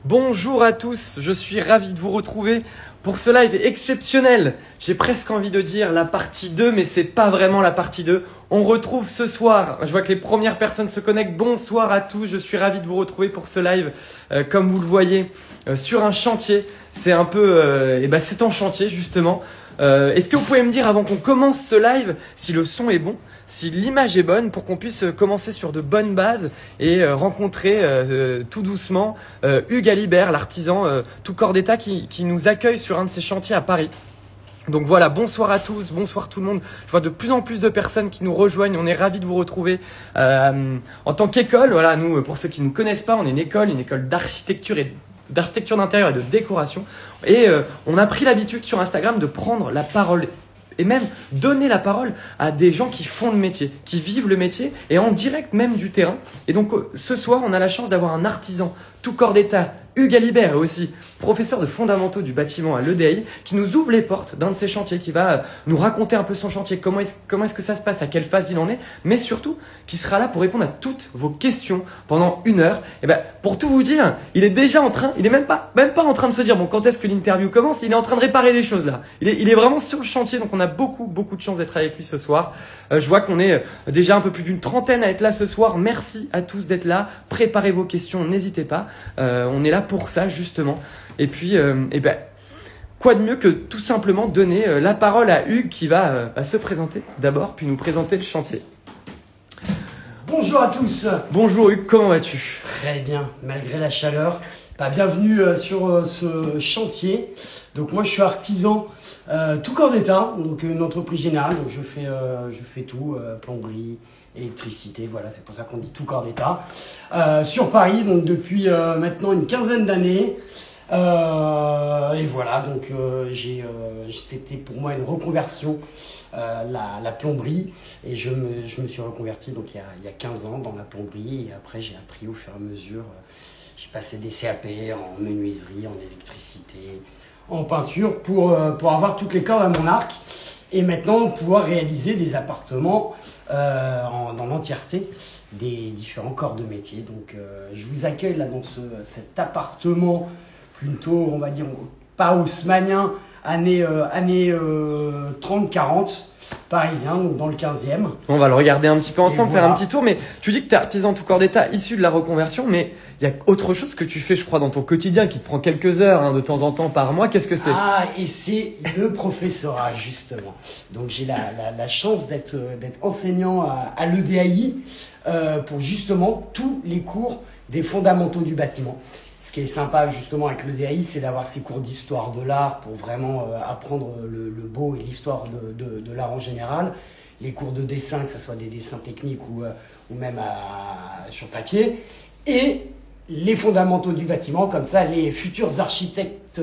Bonjour à tous, je suis ravi de vous retrouver pour ce live exceptionnel. J'ai presque envie de dire la partie 2, mais c'est pas vraiment la partie 2. On retrouve ce soir, je vois que les premières personnes se connectent. Bonsoir à tous, je suis ravi de vous retrouver pour ce live. Comme vous le voyez, sur un chantier, c'est un peu, c'est en chantier justement. Est-ce que vous pouvez me dire avant qu'on commence ce live si le son est bon, si l'image est bonne, pour qu'on puisse commencer sur de bonnes bases et rencontrer tout doucement Hugues Alibert, l'artisan tout corps d'état qui nous accueille sur un de ses chantiers à Paris. Donc voilà, bonsoir à tous, bonsoir tout le monde. Je vois de plus en plus de personnes qui nous rejoignent. On est ravis de vous retrouver en tant qu'école. Voilà, nous, pour ceux qui ne nous connaissent pas, on est une école d'architecture et d'architecture d'intérieur et de décoration. Et on a pris l'habitude sur Instagram de prendre la parole et même donner la parole à des gens qui font le métier, qui vivent le métier et en direct même du terrain. Et donc ce soir, on a la chance d'avoir un artisan tout corps d'état, Hugues Alibert, et aussi professeur de fondamentaux du bâtiment à l'EDAI, qui nous ouvre les portes d'un de ses chantiers, qui va nous raconter un peu son chantier, comment est-ce que ça se passe, à quelle phase il en est, mais surtout qui sera là pour répondre à toutes vos questions pendant 1 heure. Et pour tout vous dire, il est déjà en train, il est même pas en train de se dire bon, quand est-ce que l'interview commence, il est en train de réparer les choses là. Il est vraiment sur le chantier, donc on a beaucoup de chance d'être avec lui ce soir. Je vois qu'on est déjà un peu plus d'une trentaine à être là ce soir. Merci à tous d'être là. Préparez vos questions, n'hésitez pas. On est là pour ça justement. Et puis, quoi de mieux que tout simplement donner la parole à Hugues qui va se présenter d'abord, puis nous présenter le chantier. Bonjour à tous. Bonjour Hugues, comment vas-tu? Très bien, malgré la chaleur. Bienvenue sur ce chantier. Donc moi je suis artisan tout corps d'état, donc une entreprise générale. Donc je fais tout, plomberie, électricité, voilà, c'est pour ça qu'on dit tout corps d'état. Sur Paris, donc depuis maintenant une quinzaine d'années. Et voilà, donc c'était pour moi une reconversion, la plomberie, et je me suis reconverti donc il y a 15 ans dans la plomberie, et après j'ai appris au fur et à mesure, j'ai passé des CAP en menuiserie, en électricité, en peinture pour avoir toutes les cordes à mon arc, et maintenant pouvoir réaliser des appartements dans l'entièreté des différents corps de métier. Donc je vous accueille là dans cet appartement plutôt, on va dire, pas haussmannien, années 30-40, parisien, donc dans le 15e. On va le regarder un petit peu ensemble, voilà. Faire un petit tour. Mais tu dis que tu es artisan tout corps d'état, issu de la reconversion, mais il y a autre chose que tu fais, je crois, dans ton quotidien, qui te prend quelques heures de temps en temps par mois. Qu'est-ce que c'est? Et c'est le professorat, justement. Donc j'ai la chance d'être enseignant à l'EDAI pour justement tous les cours des fondamentaux du bâtiment. Ce qui est sympa justement avec l'EDAI, c'est d'avoir ces cours d'histoire de l'art pour vraiment apprendre le beau et l'histoire de l'art en général. Les cours de dessin, que ce soit des dessins techniques ou même sur papier. Et les fondamentaux du bâtiment, comme ça les futurs architectes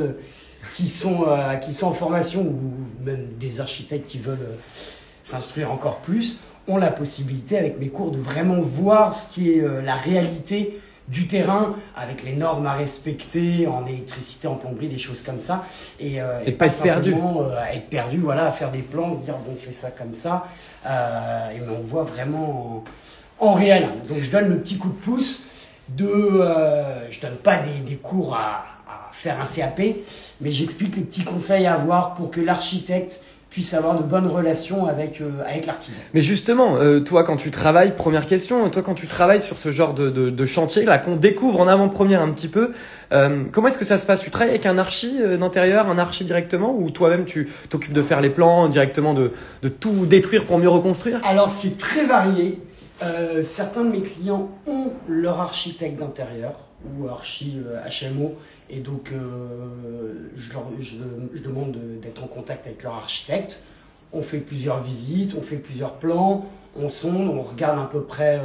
qui sont en formation, ou même des architectes qui veulent s'instruire encore plus, ont la possibilité avec mes cours de vraiment voir ce qui est la réalité du terrain, avec les normes à respecter en électricité, en plomberie, des choses comme ça, et pas être perdu. Être perdu, voilà, à faire des plans, se dire bon, on fait ça comme ça, et on voit vraiment en réel. Donc je donne le petit coup de pouce je donne pas des cours à faire un CAP, mais j'explique les petits conseils à avoir pour que l'architecte puisse avoir de bonnes relations avec l'artisan. Mais justement, toi quand tu travailles, première question, toi quand tu travailles sur ce genre de chantier là qu'on découvre en avant-première un petit peu, comment est-ce que ça se passe? Tu travailles avec un archi d'intérieur, un archi directement, ou toi-même tu t'occupes de faire les plans directement, de tout détruire pour mieux reconstruire? Alors c'est très varié. Certains de mes clients ont leur architecte d'intérieur ou archi HMO, et donc je demande d'être en contact avec leur architecte. On fait plusieurs visites, on fait plusieurs plans, on sonde, on regarde à peu près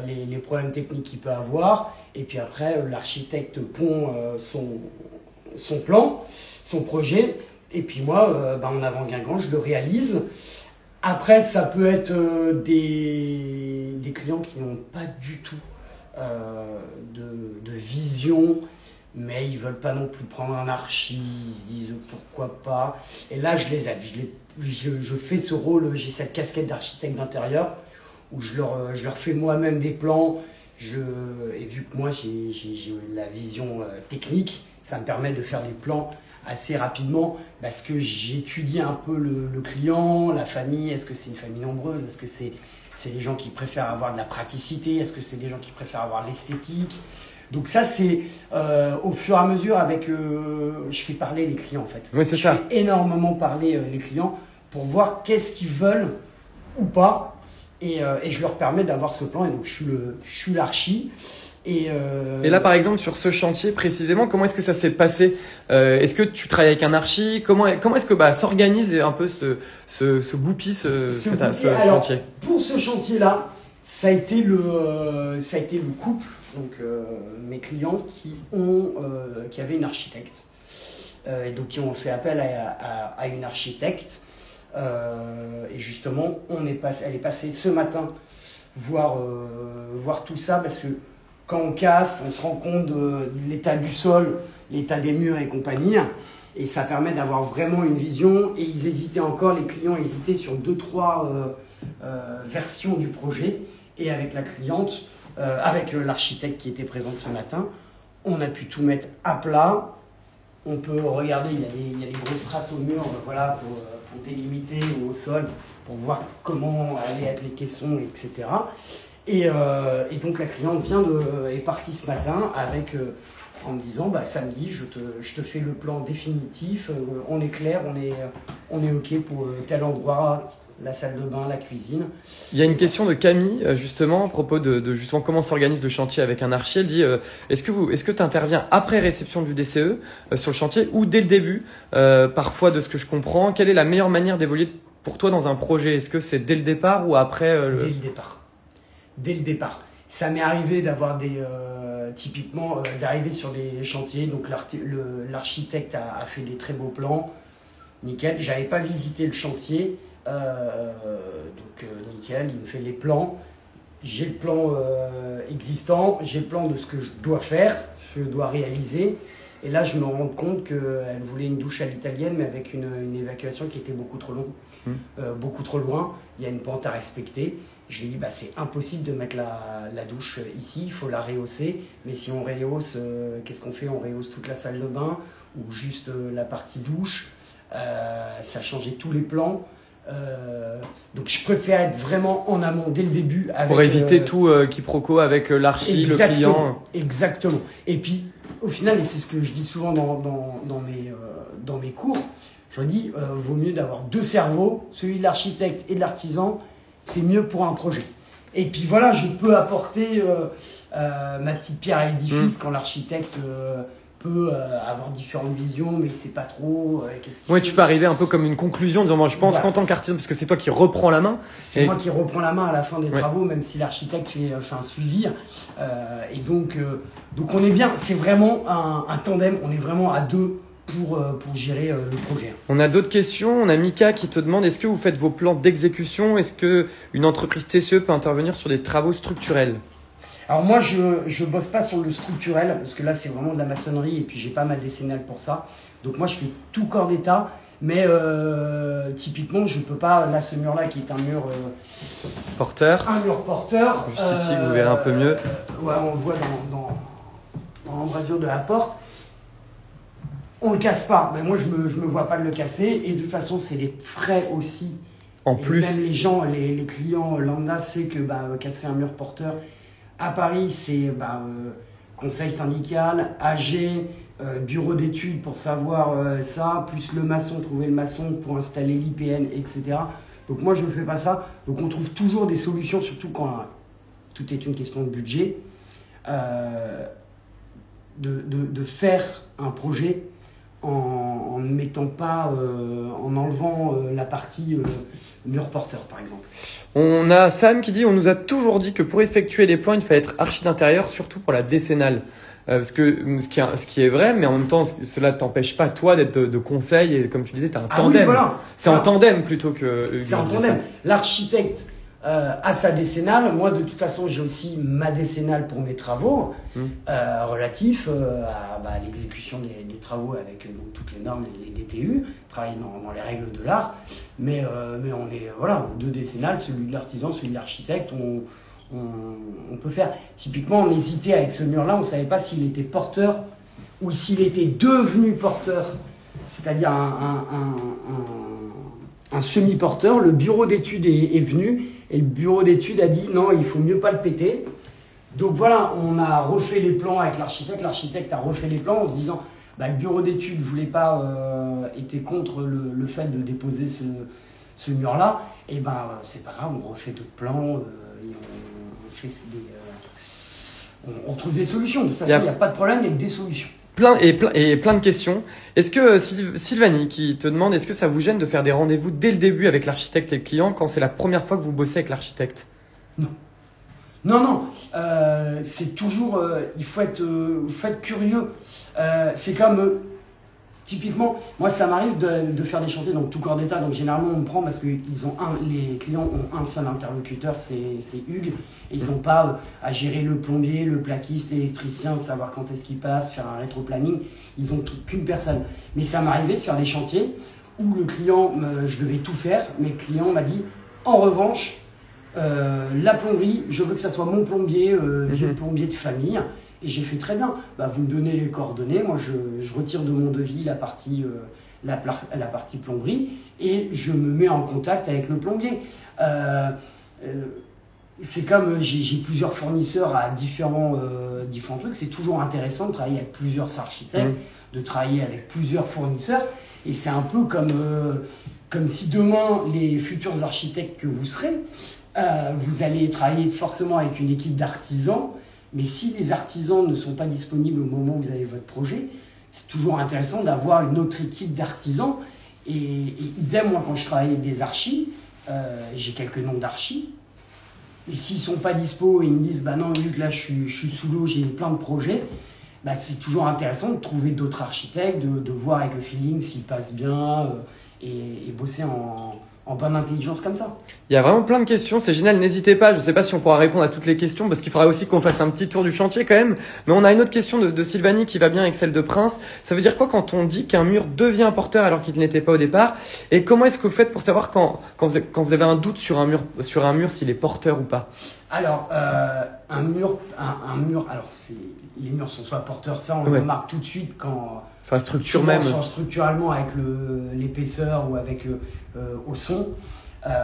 les problèmes techniques qu'il peut avoir, et puis après l'architecte pond son plan, son projet, et puis moi en avant Guingamp je le réalise. Après, ça peut être des clients qui n'ont pas du tout de vision, mais ils veulent pas non plus prendre un archi, ils se disent pourquoi pas. Et là, je les aide. Je fais ce rôle, j'ai cette casquette d'architecte d'intérieur où je leur fais moi-même des plans Et vu que moi j'ai la vision technique, ça me permet de faire des plans assez rapidement parce que j'étudie un peu le client, la famille. Est-ce que c'est une famille nombreuse? Est-ce que c'est des gens qui préfèrent avoir de la praticité? Est-ce que c'est des gens qui préfèrent avoir l'esthétique? Donc ça, c'est au fur et à mesure avec... je fais parler les clients en fait. Oui, c'est ça. Je fais énormément parler les clients pour voir qu'est-ce qu'ils veulent ou pas. Et je leur permets d'avoir ce plan. Et donc, je suis l'archi. Et là, par exemple, sur ce chantier précisément, comment est-ce que ça s'est passé? Est-ce que tu travailles avec un archi? Comment est-ce que s'organise un peu ce goupille, ce chantier? Pour ce chantier-là, ça a été le couple, donc mes clients qui avaient une architecte. Et donc, qui ont fait appel à une architecte. Et justement, elle est passée ce matin voir tout ça parce que quand on casse, on se rend compte de l'état du sol, l'état des murs et compagnie. Et ça permet d'avoir vraiment une vision. Et ils hésitaient encore, les clients hésitaient sur 2-3 versions du projet. Et avec la cliente, avec l'architecte qui était présente ce matin, on a pu tout mettre à plat. On peut regarder, il y a des grosses traces au mur voilà, pour délimiter ou au sol, pour voir comment allaient être les caissons, etc. Et donc la cliente est partie ce matin en me disant samedi, je te fais le plan définitif, on est clair, on est OK pour tel endroit, la salle de bain, la cuisine. Il y a une question de Camille justement à propos de justement comment s'organise le chantier avec un archi. Elle dit est-ce que tu interviens après réception du DCE sur le chantier ou dès le début? Parfois, de ce que je comprends, quelle est la meilleure manière d'évoluer pour toi dans un projet? Est-ce que c'est dès le départ ou après Dès le départ. Dès le départ. Ça m'est arrivé d'avoir typiquement d'arriver sur des chantiers. Donc l'architecte a fait des très beaux plans, nickel. J'avais pas visité le chantier, donc nickel. Il me fait les plans. J'ai le plan existant, j'ai le plan de ce que je dois faire, je dois réaliser. Et là, je me rends compte qu'elle voulait une douche à l'italienne, mais avec une évacuation qui était beaucoup trop longue, beaucoup trop loin. Il y a une pente à respecter. Je lui ai dit, c'est impossible de mettre la douche ici, il faut la rehausser. Mais si on rehausse, qu'est-ce qu'on fait? On rehausse toute la salle de bain ou juste la partie douche. Ça a changé tous les plans. Donc je préfère être vraiment en amont dès le début. Pour éviter tout quiproquo avec l'archi, le client. Exactement. Et puis, au final, et c'est ce que je dis souvent dans mes cours, je dis, vaut mieux d'avoir 2 cerveaux, celui de l'architecte et de l'artisan. C'est mieux pour un projet. Et puis voilà, je peux apporter ma petite pierre à l'édifice quand l'architecte peut avoir différentes visions, mais il ne sait pas trop. Oui, tu peux arriver un peu comme une conclusion en disant je pense qu'en tant qu'artisan, parce que c'est toi qui reprends la main. C'est moi qui reprends la main à la fin des travaux, même si l'architecte fait un suivi. Et donc on est bien. C'est vraiment un tandem. On est vraiment à 2. Pour gérer le projet. On a d'autres questions. On a Mika qui te demande est-ce que vous faites vos plans d'exécution? Est-ce qu'une entreprise TCE peut intervenir sur des travaux structurels? Alors moi, je bosse pas sur le structurel parce que là, c'est vraiment de la maçonnerie et puis j'ai pas ma décennale pour ça. Donc moi, je fais tout corps d'état. Mais typiquement, je peux pas. Là, ce mur-là qui est un mur porteur. Un mur porteur. Juste ici, vous verrez un peu mieux. Ouais, on le voit dans l'embrasure de la porte. On le casse pas, mais moi je me vois pas de le casser et de toute façon c'est des frais aussi. En et plus. Même les gens, les clients lambda, c'est que casser un mur porteur à Paris c'est conseil syndical, AG, bureau d'études pour savoir ça, plus le maçon, trouver le maçon pour installer l'IPN, etc. Donc moi je ne fais pas ça. Donc on trouve toujours des solutions, surtout quand tout est une question de budget, de faire un projet en ne mettant pas, en enlevant la partie mur porteur par exemple. On a Sam qui dit on nous a toujours dit que pour effectuer les plans il fallait être archi d'intérieur, surtout pour la décennale. Parce que ce qui est vrai, mais en même temps cela ne t'empêche pas toi d'être de conseil et comme tu disais tu as un tandem. Oui, voilà. C'est en tandem plutôt que. C'est en tandem. L'architecte a sa décennale. Moi, de toute façon, j'ai aussi ma décennale pour mes travaux relatifs à l'exécution des travaux avec donc, toutes les normes et les DTU, travailler dans les règles de l'art. Mais on est 2 décennales, celui de l'artisan, celui de l'architecte. on peut faire. Typiquement, on hésitait avec ce mur-là, on ne savait pas s'il était porteur ou s'il était devenu porteur, c'est-à-dire un semi-porteur. Le bureau d'études est venu et le bureau d'études a dit non, il faut mieux pas le péter. Donc voilà, on a refait les plans avec l'architecte. L'architecte a refait les plans en se disant le bureau d'études était contre le fait de déposer ce mur-là. Et c'est pas grave, on refait d'autres plans et on trouve des solutions. De toute façon, il n'y a pas de problème, il y a que des solutions. Plein de questions. Est-ce que Sylvanie qui te demande, est-ce que ça vous gêne de faire des rendez-vous dès le début avec l'architecte et le client quand c'est la première fois que vous bossez avec l'architecte? Non. C'est toujours, il faut être curieux. C'est comme, typiquement, moi ça m'arrive de faire des chantiers, donc tout corps d'état, donc généralement on me prend parce que les clients ont un seul interlocuteur, c'est Hugues, et ils n'ont pas à gérer le plombier, le plaquiste, l'électricien, savoir quand est-ce qu'il passe, faire un rétro-planning, ils n'ont qu'une personne. Mais ça m'arrivait de faire des chantiers où le client, je devais tout faire, mais le client m'a dit, en revanche, la plomberie, je veux que ça soit mon plombier, vieux plombier de famille. Et j'ai fait très bien. Vous me donnez les coordonnées, moi je retire de mon devis la partie plomberie et je me mets en contact avec le plombier. C'est comme j'ai plusieurs fournisseurs à différents trucs. C'est toujours intéressant de travailler avec plusieurs architectes, de travailler avec plusieurs fournisseurs. Et c'est un peu comme si demain, les futurs architectes que vous serez, vous allez travailler forcément avec une équipe d'artisans. Mais si les artisans ne sont pas disponibles au moment où vous avez votre projet, c'est toujours intéressant d'avoir une autre équipe d'artisans. Et idem, moi, quand je travaille avec des archis, j'ai quelques noms d'archis. Mais s'ils ne sont pas dispo et ils me disent « non, Luc, là, je suis sous l'eau, j'ai plein de projets », c'est toujours intéressant de trouver d'autres architectes, de voir avec le feeling s'ils passent bien et bosser en bonne intelligence comme ça. Il y a vraiment plein de questions, c'est génial, n'hésitez pas, je ne sais pas si on pourra répondre à toutes les questions parce qu'il faudra aussi qu'on fasse un petit tour du chantier quand même, mais on a une autre question de Sylvanie qui va bien avec celle de Prince. Ça veut dire quoi quand on dit qu'un mur devient porteur alors qu'il ne l'était pas au départ? Et comment est-ce que vous faites pour savoir quand vous avez un doute sur un mur s'il est porteur ou pas? Alors, un mur, alors les murs sont soit porteurs, ça on le remarque tout de suite quand... Sur la structure même. Structurellement avec l'épaisseur ou avec au son.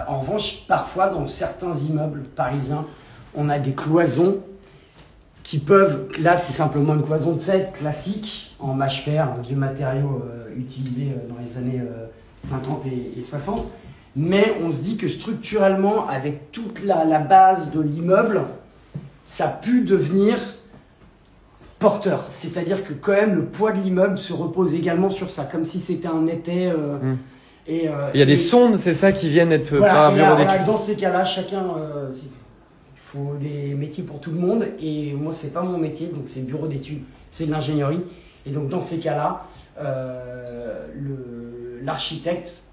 En revanche, parfois dans certains immeubles parisiens, on a des cloisons qui peuvent... Là, c'est simplement une cloison de cèdre classique en mâche-fer, un vieux matériau utilisé dans les années 50 et 60. Mais on se dit que structurellement, avec toute la base de l'immeuble, ça a pu devenir porteur. C'est-à-dire que quand même, le poids de l'immeuble se repose également sur ça, comme si c'était un étai. Il y a des sondes, c'est ça, qui viennent être par un bureau d'études. Dans ces cas-là, chacun... il faut des métiers pour tout le monde. Et moi, c'est pas mon métier, donc c'est bureau d'études, c'est de l'ingénierie. Et donc, dans ces cas-là, l'architecte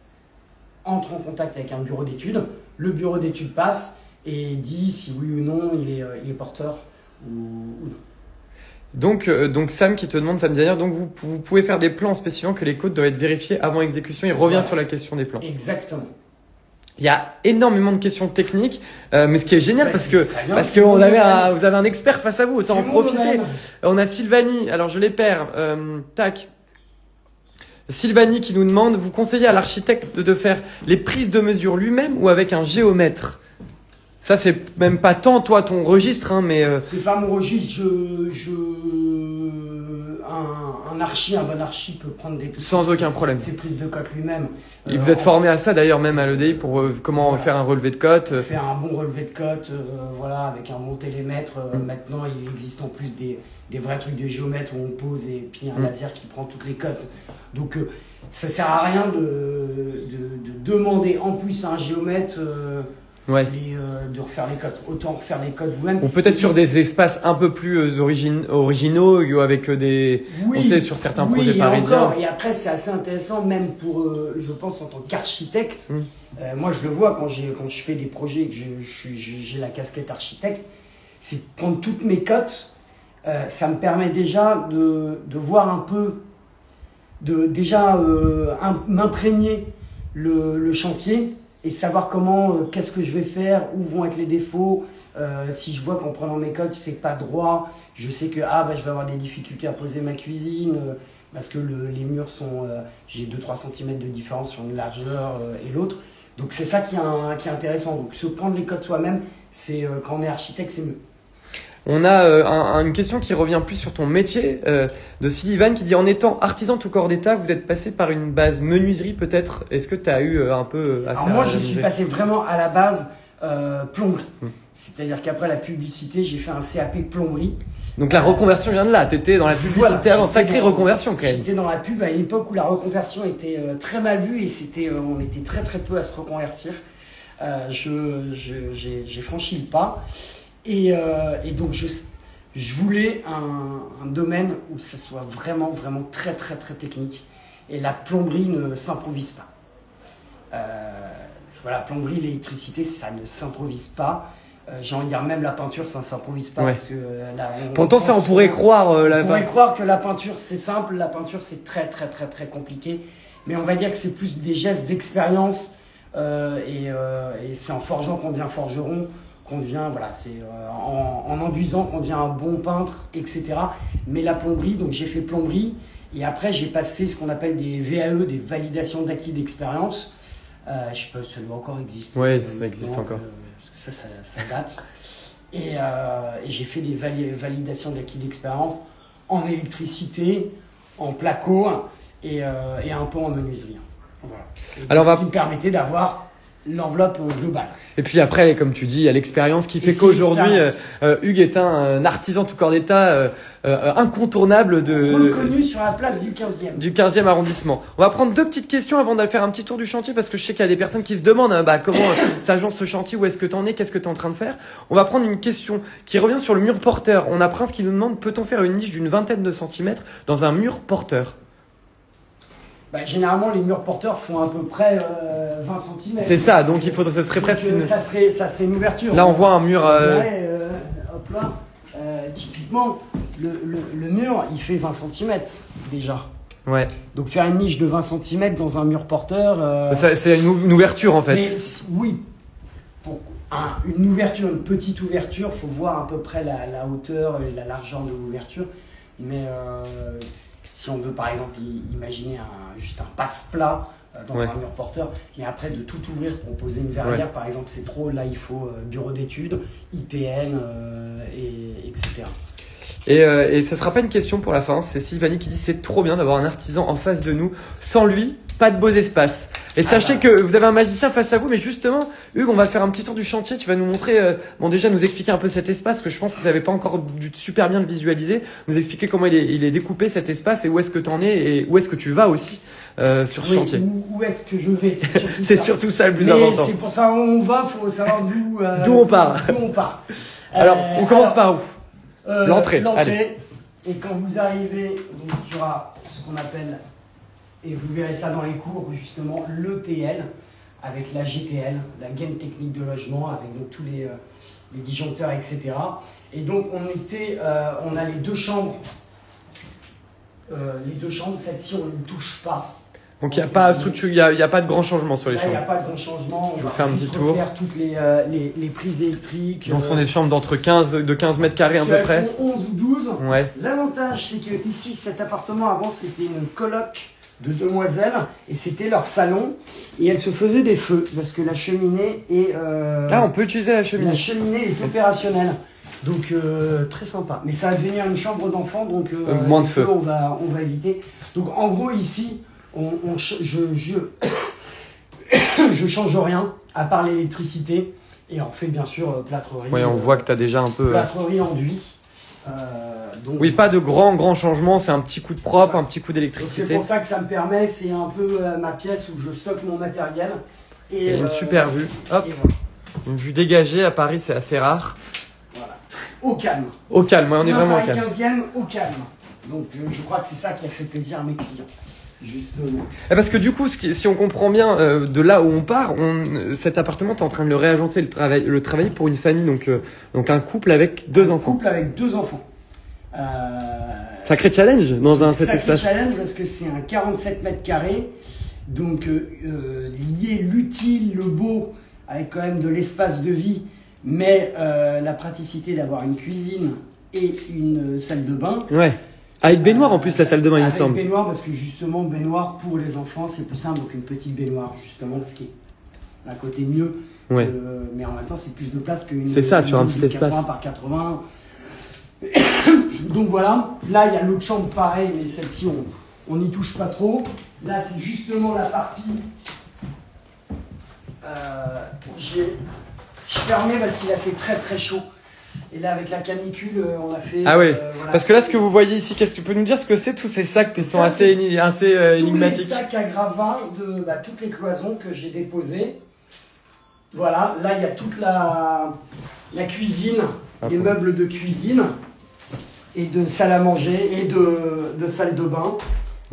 entre en contact avec un bureau d'études, le bureau d'études passe et dit si oui ou non il est porteur ou non. Donc Sam qui te demande, Sam Dianière, donc vous pouvez faire des plans en spécifiant que les côtes doivent être vérifiées avant exécution. Il revient sur la question des plans. Exactement. Il y a énormément de questions techniques, mais ce qui est génial parce que vous avez un expert face à vous, autant en profiter. On a Sylvanie, alors je les perds, Sylvanie qui nous demande, vous conseillez à l'architecte de faire les prises de mesure lui-même ou avec un géomètre? Ça, c'est même pas tant toi ton registre, mais... C'est pas mon registre, un bon archi peut prendre des prises. Sans aucun problème. Ses prises de cote lui-même. Et vous êtes formé à ça d'ailleurs même à l'EDI pour comment faire un relevé de cote. Faire un bon relevé de cote, avec un bon télémètre. Maintenant, il existe en plus des vrais trucs de géomètre où on pose et puis un laser qui prend toutes les cotes. Donc, ça sert à rien de demander en plus à un géomètre... de refaire les codes. Autant refaire les codes vous-même. Ou peut-être sur des espaces un peu plus originaux ou avec des... on sait sur certains projets parisiens. Et après, c'est assez intéressant, même pour, je pense, en tant qu'architecte. Moi, je le vois quand je fais des projets et que j'ai la casquette architecte, c'est de prendre toutes mes cotes. Ça me permet déjà de voir un peu, m'imprégner le chantier. et savoir comment, qu'est-ce que je vais faire, où vont être les défauts. Si je vois qu'en prenant mes codes, c'est pas droit, je sais que je vais avoir des difficultés à poser ma cuisine parce que les murs sont, j'ai 2-3 cm de différence sur une largeur et l'autre. Donc c'est ça qui est intéressant. Donc se prendre les codes soi-même, c'est quand on est architecte, c'est mieux. On a une question qui revient plus sur ton métier de Sullivan qui dit en étant artisan tout corps d'état, vous êtes passé par une base menuiserie peut-être. Est-ce que tu as eu un peu à faire? Alors moi je suis passé vraiment à la base plomberie. C'est-à-dire qu'après la publicité, j'ai fait un CAP plomberie. Donc la reconversion vient de là. Tu étais dans la publicité avant, sacrée reconversion quand même. J'étais dans la pub à une époque où la reconversion était très mal vue et on était très très peu à se reconvertir. J'ai franchi le pas. Et donc je voulais un domaine où ça soit vraiment très très très technique. Et la plomberie ne s'improvise pas. Voilà, plomberie, l'électricité, ça ne s'improvise pas. J'ai envie de dire même la peinture, ça ne s'improvise pas. Ouais. Parce que, pourtant ça, on pourrait croire. On pourrait croire que la peinture c'est simple, la peinture c'est très très très très compliqué. Mais on va dire que c'est plus des gestes d'expérience et c'est en forgeant qu'on devient forgeron. Qu'on devient, voilà, c'est en enduisant qu'on devient un bon peintre, etc. Mais la plomberie, donc j'ai fait plomberie et après j'ai passé ce qu'on appelle des VAE, des validations d'acquis d'expérience. Je sais pas, ça doit encore exister. Oui, ça existe encore. Parce que ça date. Et j'ai fait des validations d'acquis d'expérience en électricité, en placo et un peu en menuiserie. Voilà. Alors, ce qui me permettait d'avoir l'enveloppe globale. Et puis après, comme tu dis, il y a l'expérience qui fait qu'aujourd'hui, Hugues est un artisan tout corps d'état incontournable reconnu sur la place du 15e arrondissement. On va prendre deux petites questions avant d'aller faire un petit tour du chantier parce que je sais qu'il y a des personnes qui se demandent comment s'agence ce chantier, où est-ce que tu en es, qu'est-ce que tu es en train de faire. On va prendre une question qui revient sur le mur porteur. On a Prince qui nous demande, peut-on faire une niche d'une vingtaine de centimètres dans un mur porteur? Généralement, les murs porteurs font à peu près 20 cm. C'est ça, donc ça serait presque une... Ça serait une ouverture. Là, on voit un mur... hop là, typiquement, le mur, il fait 20 cm déjà. Ouais. Donc faire une niche de 20 cm dans un mur porteur... c'est une ouverture en fait. Mais, oui. Pour une ouverture, une petite ouverture, il faut voir à peu près la hauteur et la largeur de l'ouverture. Mais... si on veut par exemple imaginer juste un passe-plat dans un mur porteur, et après de tout ouvrir pour poser une verrière, par exemple, c'est trop, là il faut bureau d'études, IPN, etc. Et ça sera pas une question pour la fin, c'est Sylvanie qui dit c'est trop bien d'avoir un artisan en face de nous, sans lui, pas de beaux espaces. Et sachez que vous avez un magicien face à vous, mais justement, Hugues, on va faire un petit tour du chantier, tu vas nous montrer, déjà nous expliquer un peu cet espace, que je pense que vous n'avez pas encore dû super bien le visualiser, nous expliquer comment il est découpé cet espace et où est-ce que tu en es et où est-ce que tu vas aussi sur ce chantier. Où est-ce que je vais, c'est surtout ça le plus important. C'est pour ça où on va, il faut savoir d'où on part. Alors, on commence par où? L'entrée. Et quand vous arrivez, donc, il y aura ce qu'on appelle, et vous verrez ça dans les cours, justement, l'ETL, avec la GTL, la gaine technique de logement, avec donc, tous les disjoncteurs, etc. Et donc, on a les deux chambres. Celle-ci, on ne touche pas. Donc il n'y a pas il y a pas de grand changement sur les chambres. Il n'y a pas de grand changement. Je vous fais un petit tour. Faire toutes les prises électriques. Ce sont des chambres d'entre 15 mètres carrés à peu près. Font 11 ou 12. Ouais. L'avantage, c'est que ici, cet appartement avant, c'était une coloc de demoiselles et c'était leur salon et elles se faisaient des feux parce que la cheminée est. On peut utiliser la cheminée. La cheminée est opérationnelle. Donc très sympa. Mais ça va devenir une chambre d'enfant, donc moins de feu. On va éviter. Donc en gros ici. Je change rien à part l'électricité et on fait bien sûr plâtrerie. Oui, on voit que tu as déjà un peu. Plâtrerie enduit. Donc, oui, pas de grands changements, c'est un petit coup de propre, un petit coup d'électricité. C'est pour ça que ça me permet, c'est un peu ma pièce où je stocke mon matériel. Et une super vue. Hop. Voilà. Une vue dégagée à Paris, c'est assez rare. Voilà. Au calme. Au calme, on est vraiment au calme. 15e, au calme. Donc je crois que c'est ça qui a fait plaisir à mes clients. Justement. Parce que du coup, si on comprend bien de là où on part, cet appartement, tu es en train de le réagencer, le travailler pour une famille, donc un couple avec deux enfants. Un couple avec deux enfants. Sacré challenge dans cet espace. Sacré challenge parce que c'est un 47 mètres carrés, Donc lier l'utile, le beau, avec quand même de l'espace de vie, mais la praticité d'avoir une cuisine et une salle de bain. Ouais. Avec baignoire en plus la salle de bain, il me semble. Avec baignoire, parce que justement, baignoire pour les enfants, c'est plus simple. Donc une petite baignoire, justement, ce qui est à côté mieux. Ouais. Mais en même temps, c'est plus de place qu'une. C'est ça, sur un petit espace. 80 par 80. Donc voilà. Là, il y a l'autre chambre, pareil, mais celle-ci, on n'y touche pas trop. Là, c'est justement la partie. Je fermais parce qu'il a fait très très chaud. Et là, avec la canicule, on a fait. Ah oui. Voilà. Parce que là, ce que vous voyez ici, qu'est-ce que tu peux nous dire ce que c'est tous ces sacs qui sont assez énigmatiques? Tous les sacs à gravats de toutes les cloisons que j'ai déposées. Voilà, là il y a toute la cuisine, les meubles de cuisine et de salle à manger et de salle de bain.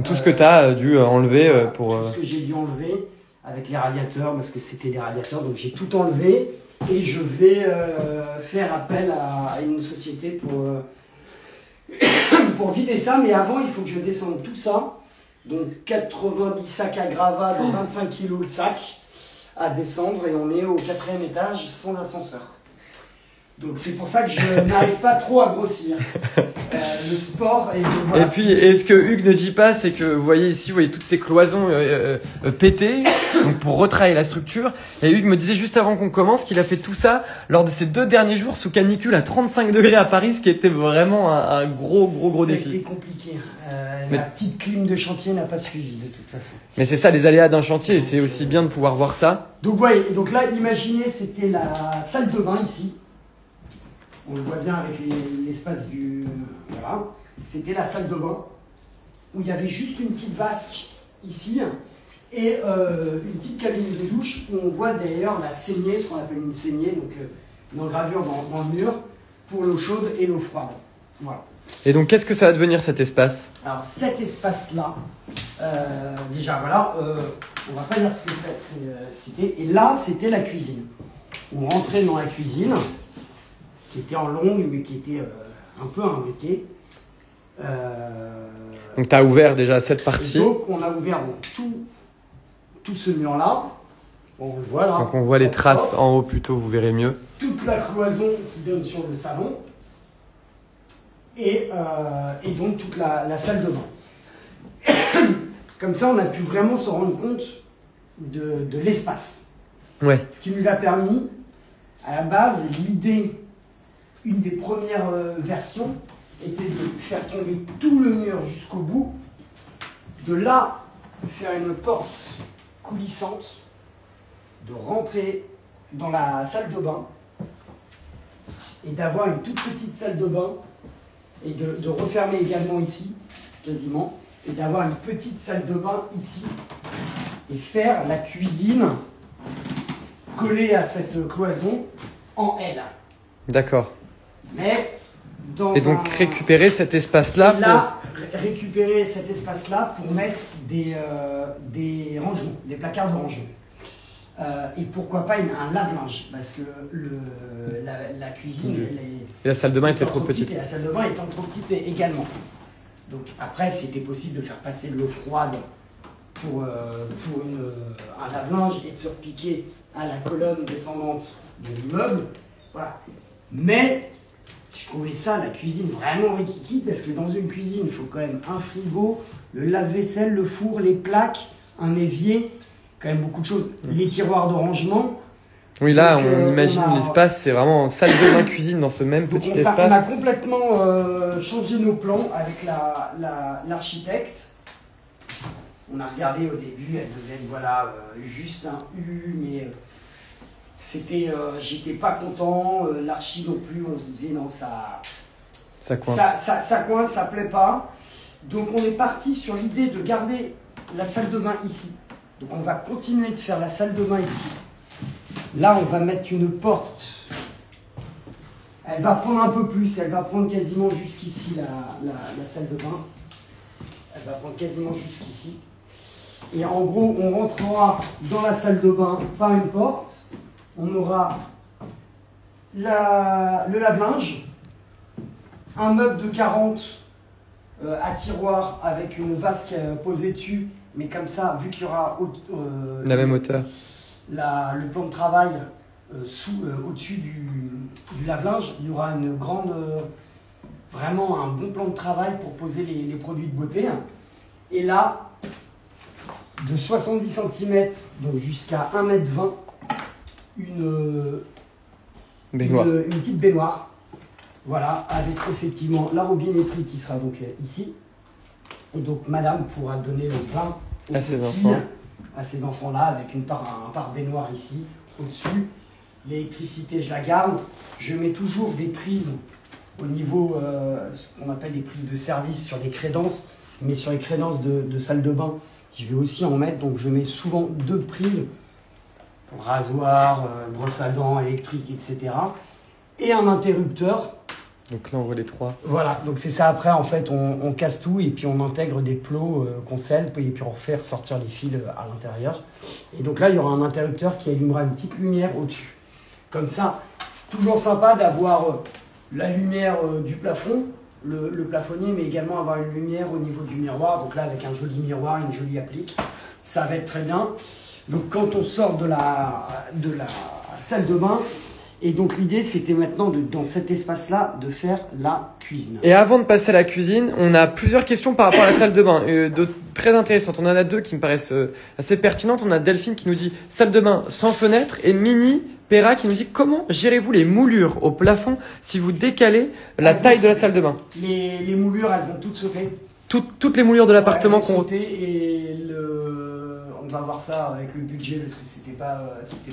Tout ce que tu as dû enlever pour. Tout ce que j'ai dû enlever avec les radiateurs parce que c'était des radiateurs, donc j'ai tout enlevé et je vais faire appel à une société pour vider ça. Mais avant, il faut que je descende tout ça. Donc 90 sacs à gravats de 25 kg le sac à descendre et on est au 4e étage sans ascenseur. Donc c'est pour ça que je n'arrive pas trop à grossir. Le sport et voilà. Et puis, et ce que Hugues ne dit pas, c'est que vous voyez ici, vous voyez toutes ces cloisons pétées, donc pour retravailler la structure. Et Hugues me disait juste avant qu'on commence qu'il a fait tout ça lors de ces 2 derniers jours sous canicule à 35 degrés à Paris, ce qui était vraiment un gros défi. C'était compliqué. La petite clim de chantier n'a pas suivi de toute façon. Mais c'est ça les aléas d'un chantier, et c'est aussi bien de pouvoir voir ça. Donc voyez, donc là, imaginez, c'était la salle de bain ici. On le voit bien avec l'espace du... Voilà. C'était la salle de bain, où il y avait juste une petite vasque ici, et une petite cabine de douche, où on voit d'ailleurs la saignée, ce qu'on appelle une saignée, donc une engravure dans le mur, pour l'eau chaude et l'eau froide. Voilà. Et donc, qu'est-ce que ça va devenir cet espace? Alors, cet espace-là, déjà, voilà, on va pas dire ce que c'était. Et là, c'était la cuisine. On rentrait dans la cuisine, qui était en longue, mais qui était un peu imbriquée. Donc, tu as ouvert déjà cette partie. Donc, on a ouvert tout ce mur-là. On le voit là. Donc, on voit les traces en haut plutôt, vous verrez mieux. Toute la cloison qui donne sur le salon. Et donc toute la salle de bain. Comme ça, on a pu vraiment se rendre compte de l'espace. Ouais. Ce qui nous a permis, à la base, l'idée, une des premières versions, était de faire tomber tout le mur jusqu'au bout, de là, faire une porte coulissante, de rentrer dans la salle de bain, et d'avoir une toute petite salle de bain, et de refermer également ici, quasiment, et d'avoir une petite salle de bain ici, et faire la cuisine collée à cette cloison en L. D'accord. Mais et donc récupérer cet espace-là récupérer cet espace-là pour mettre des rangements, des placards de rangement. Et pourquoi pas un lave-linge, parce que la cuisine et la salle de bain était trop petite. Et la salle de bain étant trop petite également. Donc après, c'était possible de faire passer de l'eau froide pour un lave-linge et de se repiquer à la colonne descendante de l'immeuble. Voilà. Mais je trouvais ça, la cuisine, vraiment rikiki, parce que dans une cuisine, il faut quand même un frigo, le lave-vaisselle, le four, les plaques, un évier, quand même beaucoup de choses. Les tiroirs de rangement. Oui, là, on imagine l'espace, c'est vraiment salle de bain cuisine dans ce même petit espace. On a complètement changé nos plans avec l'architecte. On a regardé au début, elle devait être voilà, juste un U, mais c'était, j'étais pas content. L'archi non plus, on se disait non, ça coince. Ça coince, ça plaît pas. Donc on est parti sur l'idée de garder la salle de bain ici. Donc on va continuer de faire la salle de bain ici. Là, on va mettre une porte. Elle va prendre un peu plus, elle va prendre quasiment jusqu'ici la salle de bain. Elle va prendre quasiment jusqu'ici. Et en gros, on rentrera dans la salle de bain par une porte. On aura le lave-linge, un meuble de 40 à tiroir avec une vasque posée dessus mais comme ça, vu qu'il y aura La même hauteur. le plan de travail au-dessus du lave-linge, il y aura une grande, vraiment un bon plan de travail pour poser les produits de beauté. Et là, de 70 cm, donc jusqu'à 1,20 m, une petite baignoire. Voilà, avec effectivement la robinetterie qui sera donc ici. Et donc madame pourra donner le bain à ses enfants là, avec un pare baignoire ici, au-dessus. L'électricité, je la garde. Je mets toujours des prises au niveau, ce qu'on appelle des prises de service sur les crédences. Mais sur les crédences de salle de bain, je vais aussi en mettre. Donc je mets souvent 2 prises, pour rasoir, brosse à dents, électrique, etc. Et un interrupteur. Donc là on voit les 3. Voilà, donc c'est ça. Après en fait on casse tout et puis on intègre des plots qu'on scelle et puis on fait ressortir les fils à l'intérieur. Et donc là il y aura un interrupteur qui allumera une petite lumière au-dessus. Comme ça, c'est toujours sympa d'avoir la lumière du plafond, le plafonnier, mais également avoir une lumière au niveau du miroir. Donc là avec un joli miroir, une jolie applique, ça va être très bien. Donc quand on sort de la salle de bain, et donc l'idée c'était maintenant dans cet espace-là de faire la cuisine. Et avant de passer à la cuisine, on a plusieurs questions par rapport à la salle de bain, très intéressantes. On en a 2 qui me paraissent assez pertinentes. On a Delphine qui nous dit salle de bain sans fenêtre et Mini Pera qui nous dit comment gérez-vous les moulures au plafond si vous décalez la taille de la salle de bain? Les moulures elles vont toutes sauter. Toutes les moulures de l'appartement qu'on et on va voir ça avec le budget parce que c'était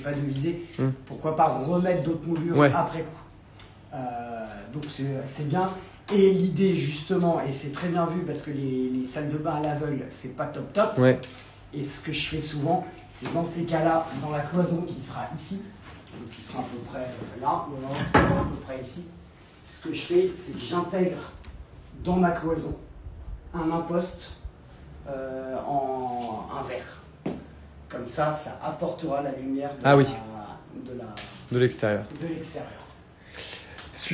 pas devisé. Pourquoi pas remettre d'autres moulures après coup. Donc c'est bien. Et l'idée justement, et c'est très bien vu parce que les salles de bain à l'aveugle c'est pas top. Ouais. Et ce que je fais souvent, c'est dans ces cas-là, dans la cloison qui sera ici, donc qui sera à peu près là, ou alors à peu près ici, ce que je fais, c'est que j'intègre dans ma cloison un imposte en un verre. Comme ça apportera la lumière de l'extérieur. De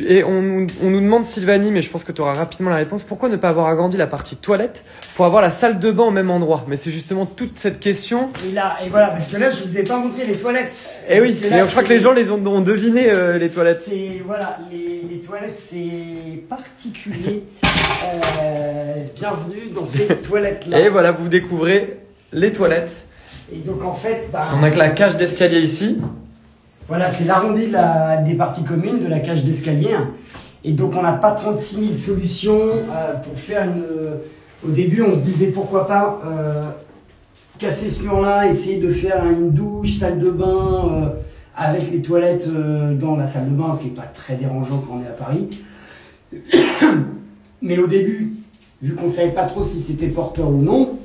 Et on nous demande, Sylvanie, mais je pense que tu auras rapidement la réponse, pourquoi ne pas avoir agrandi la partie toilette pour avoir la salle de bain au même endroit? Mais c'est justement toute cette question. Et voilà, parce que là, je ne vous ai pas montré les toilettes. Et oui, mais je crois que les gens ont deviné les toilettes. Voilà, les toilettes, c'est particulier. Bienvenue dans ces toilettes-là. Et voilà, vous découvrez les toilettes. Et donc en fait, on a que la cage d'escalier ici. Voilà, c'est l'arrondi des parties communes de la cage d'escalier. Et donc on n'a pas 36 000 solutions pour faire une... Au début, on se disait pourquoi pas casser ce mur-là, essayer de faire une douche, salle de bain avec les toilettes dans la salle de bain, ce qui n'est pas très dérangeant quand on est à Paris. Mais au début, vu qu'on ne savait pas trop si c'était porteur ou non,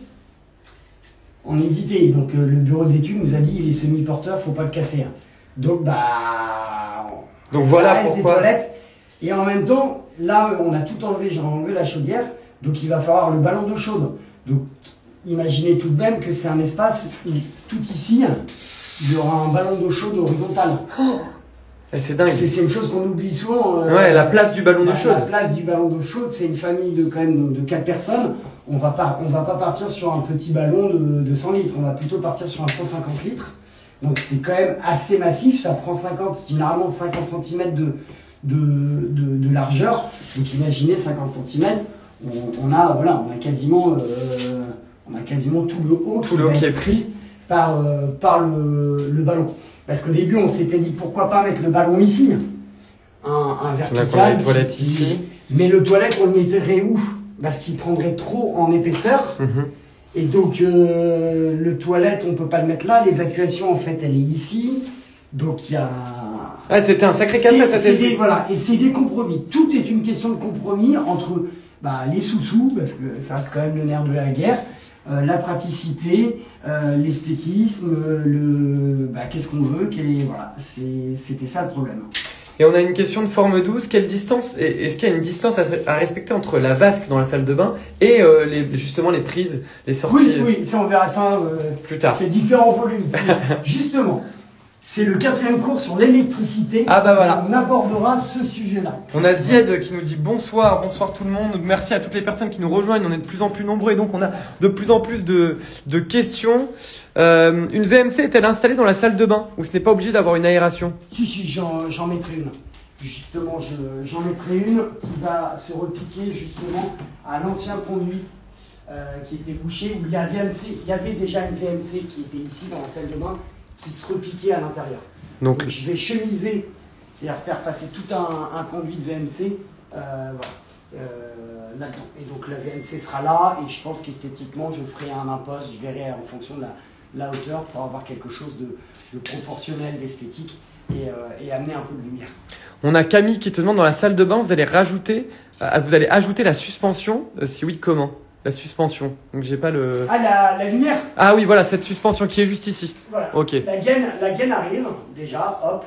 on hésitait. Donc le bureau d'études nous a dit il est semi-porteur, faut pas le casser. Donc voilà reste pourquoi. Des toilettes. Et en même temps, là on a tout enlevé, j'ai enlevé la chaudière, donc il va falloir le ballon d'eau chaude. Donc imaginez tout de même que c'est un espace où tout ici, il y aura un ballon d'eau chaude horizontal. C'est dingue. C'est une chose qu'on oublie souvent. La place du ballon d'eau chaude. La place du ballon d'eau chaude, c'est une famille de 4 personnes. On va pas partir sur un petit ballon de 100 litres. On va plutôt partir sur un 150 litres. Donc c'est quand même assez massif. Ça prend généralement 50 cm de largeur. Donc imaginez 50 cm. On a quasiment tout le haut. Tout le haut qui est pris par le ballon. Parce qu'au début, on s'était dit pourquoi pas mettre le ballon ici, un vertical. Les toilettes ici. Mais le toilette, on le mettrait où? Parce qu'il prendrait trop en épaisseur. Et donc, le toilette, on peut pas le mettre là. L'évacuation, en fait, elle est ici. Donc, il y a... Ah, c'était un sacré casse-tête, ça s'explique. Voilà, et c'est des compromis. Tout est une question de compromis entre les sous-sous, parce que ça reste quand même le nerf de la guerre, la praticité, l'esthétisme, qu'est-ce qu'on veut, voilà, c'était ça le problème. Et on a une question de forme douce. Quelle distance, est-ce qu'il y a une distance à respecter entre la vasque dans la salle de bain et justement les prises, les sorties? Oui, ça on verra ça plus tard. C'est différents volumes. Justement, C'est le 4e cours sur l'électricité. Ah bah voilà. On abordera ce sujet-là. On a Zied qui nous dit bonsoir, bonsoir tout le monde. Merci à toutes les personnes qui nous rejoignent. On est de plus en plus nombreux et donc on a de plus en plus de questions. Une VMC est-elle installée dans la salle de bain où ce n'est pas obligé d'avoir une aération? Si, j'en mettrai une. Justement, j'en mettrai une qui va se repiquer justement à l'ancien conduit qui était bouché, où il y avait déjà une VMC qui était ici dans la salle de bain, qui se repiquait à l'intérieur. Donc je vais chemiser, c'est-à-dire faire passer tout un conduit de VMC là-dedans. Et donc la VMC sera là, et je pense qu'esthétiquement, je ferai un imposte, je verrai en fonction de la hauteur pour avoir quelque chose de proportionnel, d'esthétique, et amener un peu de lumière. On a Camille qui te demande dans la salle de bain, vous allez ajouter la suspension. Si oui, comment? La suspension. Donc j'ai pas le. Ah, la lumière. Ah oui, voilà, cette suspension qui est juste ici. Voilà. Ok. La gaine arrive déjà, hop,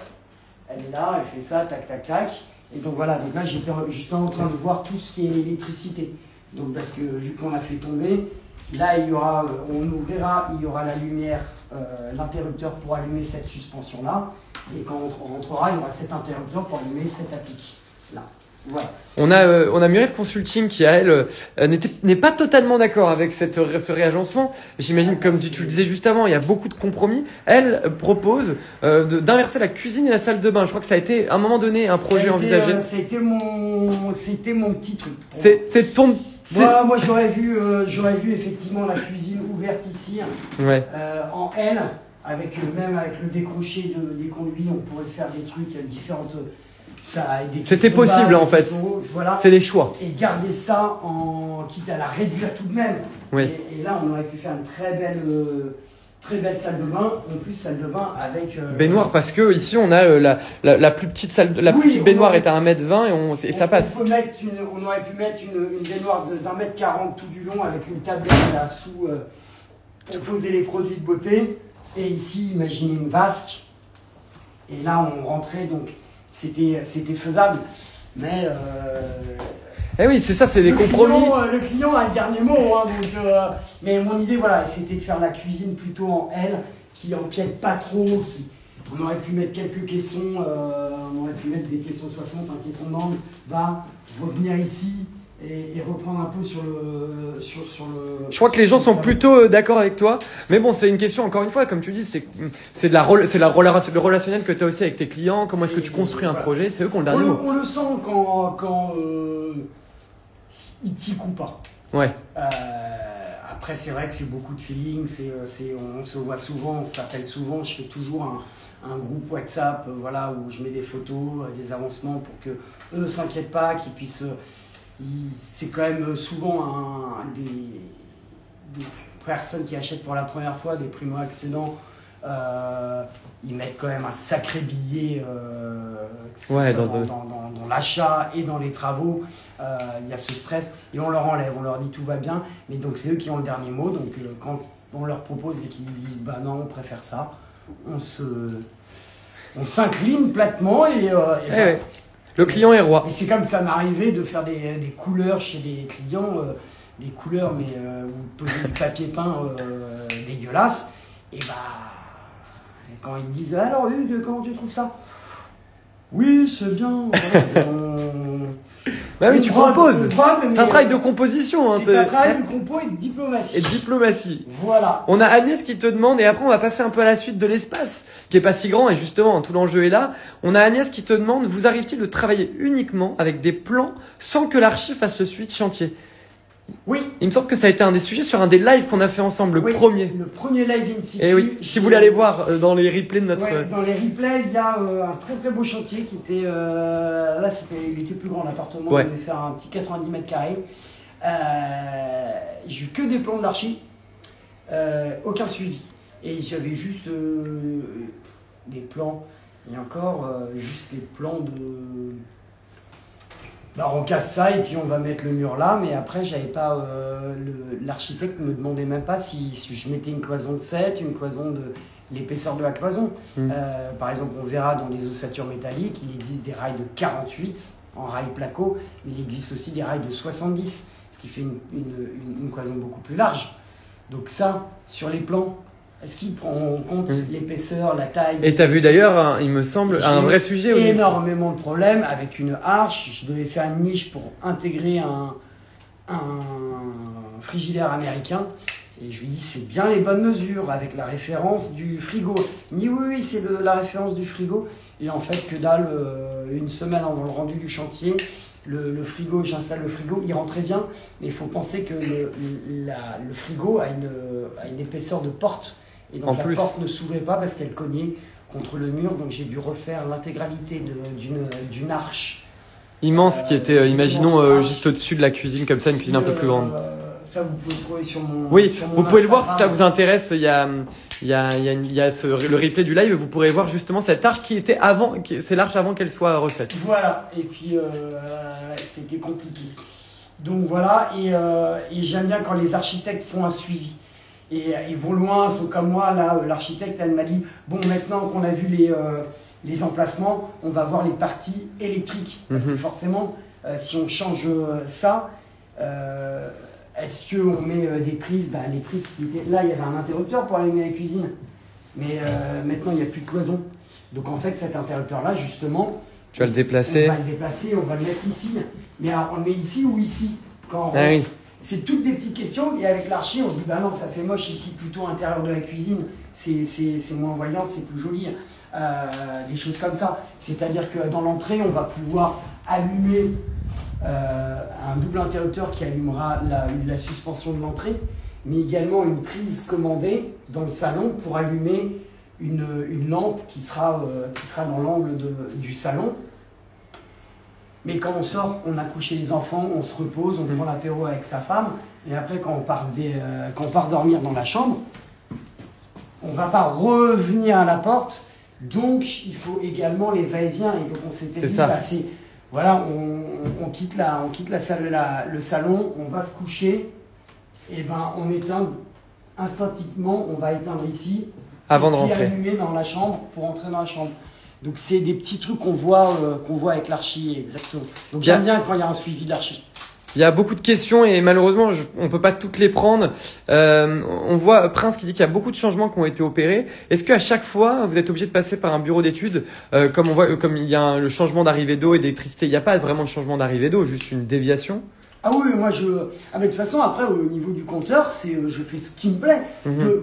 elle est là, elle fait ça, tac, tac, tac. Et donc voilà, donc là j'étais justement en train de voir tout ce qui est électricité. Donc parce que vu qu'on a fait tomber, là on ouvrira, il y aura la lumière, l'interrupteur pour allumer cette suspension là. Et quand on rentrera, il y aura cet interrupteur pour allumer cette applique là. Voilà. On a Muriel Consulting qui, elle, n'est pas totalement d'accord avec ce réagencement. J'imagine, comme tu le disais juste avant, il y a beaucoup de compromis. Elle propose d'inverser la cuisine et la salle de bain. Je crois que ça a été, à un moment donné, un projet envisagé. C'était mon petit truc. C'est ton... Moi j'aurais vu effectivement la cuisine ouverte ici, ouais. En L, même avec le décroché des conduits, on pourrait faire des trucs différents. C'était possible en fait. Voilà. C'est des choix. Et garder ça quitte à la réduire tout de même. Oui. Et là, on aurait pu faire une très belle salle de bain. En plus, salle de bain avec baignoire, parce que ici on a la plus petite salle, petite baignoire est à 1m20 et ça passe. On aurait pu mettre une baignoire d'1m40 tout du long avec une tablette là-dessous pour poser les produits de beauté. Et ici, imaginez une vasque. Et là, on rentrait donc. C'était faisable, mais... Eh oui, c'est ça, c'est des compromis. Le client a le dernier mot, hein, donc, mais mon idée, voilà, c'était de faire la cuisine plutôt en L, qui empiète pas trop. On aurait pu mettre quelques caissons, on aurait pu mettre des caissons de 60, un caisson d'angle, revenir ici et reprendre un peu sur le... Je crois que les gens sont plutôt d'accord avec toi, mais bon, c'est une question, encore une fois, comme tu dis, c'est le relationnel que tu as aussi avec tes clients, comment est-ce que tu construis un projet, c'est eux qui ont le dernier mot. On le sent quand ils tiquent ou pas. Ouais. Après, c'est vrai que c'est beaucoup de feeling, on se voit souvent, on s'appelle souvent, je fais toujours un groupe WhatsApp voilà, où je mets des photos, des avancements pour que eux ne s'inquiètent pas, qu'ils puissent... C'est quand même souvent des personnes qui achètent pour la première fois, des primo-accédants, ils mettent quand même un sacré billet dans l'achat et dans les travaux. Il y a ce stress et on leur enlève, on leur dit tout va bien, mais donc c'est eux qui ont le dernier mot. Donc quand on leur propose et qu'ils disent bah non, on préfère ça, on s'incline platement et ouais. Le client est roi. Et c'est comme ça m'est arrivé de faire des couleurs chez des clients, des couleurs, mais vous posez du papier peint dégueulasse. Et quand ils me disent alors Hugues, comment tu trouves ça? Oui, c'est bien. Bah oui, tu composes. C'est un travail de composition. C'est un travail de compo et de diplomatie. Et de diplomatie. Voilà. On a Agnès qui te demande, et après on va passer un peu à la suite de l'espace, qui est pas si grand, et justement tout l'enjeu est là. On a Agnès qui te demande, vous arrive-t-il de travailler uniquement avec des plans sans que l'archi fasse le suivi de chantier? Oui. Il me semble que ça a été un des sujets sur un des lives qu'on a fait ensemble, le premier. Le premier live in situ. Et oui, si vous voulez aller voir dans les replays de notre... Ouais, dans les replays, il y a un très très beau chantier qui était... là, il était plus grand l'appartement, ouais. On devait faire un petit 90 mètres carrés. J'ai eu que des plans de l'archi, aucun suivi. Et j'avais juste des plans, et encore juste des plans de... Alors on casse ça et puis on va mettre le mur là, mais après j'avais pas l'architecte me demandait même pas si je mettais une cloison de 7, une cloison de l'épaisseur de la cloison. Par exemple, on verra dans les ossatures métalliques, il existe des rails de 48 en rail placo, mais il existe aussi des rails de 70, ce qui fait une cloison beaucoup plus large. Donc ça, sur les plans, Est-ce qu'il prend en compte l'épaisseur, la taille? Et tu as vu d'ailleurs, hein, il me semble, un vrai sujet. J'ai énormément de problèmes avec une arche. Je devais faire une niche pour intégrer un frigidaire américain. Et je lui dis, c'est bien les bonnes mesures avec la référence du frigo. Il me dit, oui, c'est la référence du frigo. Et en fait, que dalle, une semaine avant le rendu du chantier, le frigo, j'installe le frigo, il rentre très bien. Mais il faut penser que le frigo a une épaisseur de porte. Et donc la porte ne s'ouvrait pas parce qu'elle cognait contre le mur. Donc j'ai dû refaire l'intégralité d'une arche. Immense qui était, imaginons, juste au-dessus de la cuisine, comme ça, une cuisine un peu plus grande. Ça, vous pouvez le trouver sur mon. Oui, sur mon vous pouvez le voir Instagram. si ça vous intéresse. Il y a le replay du live. Vous pourrez voir justement cette arche qui était avant, c'est l'arche avant qu'elle soit refaite. Voilà, et puis c'était compliqué. Donc voilà, et j'aime bien quand les architectes font un suivi. Et ils vont loin, sont comme moi, là, l'architecte, elle m'a dit, bon, maintenant qu'on a vu les emplacements, on va voir les parties électriques. Parce que forcément, si on change ça, est-ce qu'on met des prises, les prises qui étaient... Là, il y avait un interrupteur pour allumer la cuisine. Mais maintenant, il n'y a plus de cloison. Donc en fait, cet interrupteur-là, justement... Tu vas le déplacer. On va le déplacer, on va le mettre ici. Mais alors, on le met ici ou ici quand on rentre. Ah oui. C'est toutes des petites questions. Et avec l'archi, on se dit, bah non, ça fait moche ici, plutôt à l'intérieur de la cuisine. C'est moins voyant, c'est plus joli. Des choses comme ça. C'est-à-dire que dans l'entrée, on va pouvoir allumer un double interrupteur qui allumera la suspension de l'entrée, mais également une prise commandée dans le salon pour allumer une lampe qui sera dans l'angle du salon. Mais quand on sort, on a couché les enfants, on se repose, on prend l'apéro avec sa femme, et après quand on part dormir dans la chambre, on ne va pas revenir à la porte, donc il faut également les va-et-vient. Et donc on s'était dit, voilà, on quitte la salle, le salon, on va se coucher, et on éteint instinctivement, on va éteindre ici, avant de puis rentrer. allumer dans la chambre pour entrer dans la chambre. Donc c'est des petits trucs qu'on voit avec l'archi, exactement. Donc j'aime bien quand il y a un suivi de l'archi. Il y a beaucoup de questions et malheureusement, on peut pas toutes les prendre. On voit Prince qui dit qu'il y a beaucoup de changements qui ont été opérés. Est-ce qu'à chaque fois, vous êtes obligé de passer par un bureau d'études, comme il y a le changement d'arrivée d'eau et d'électricité, il n'y a pas vraiment de changement d'arrivée d'eau, juste une déviation? Ah oui, moi mais de toute façon, après, au niveau du compteur, je fais ce qui me plaît.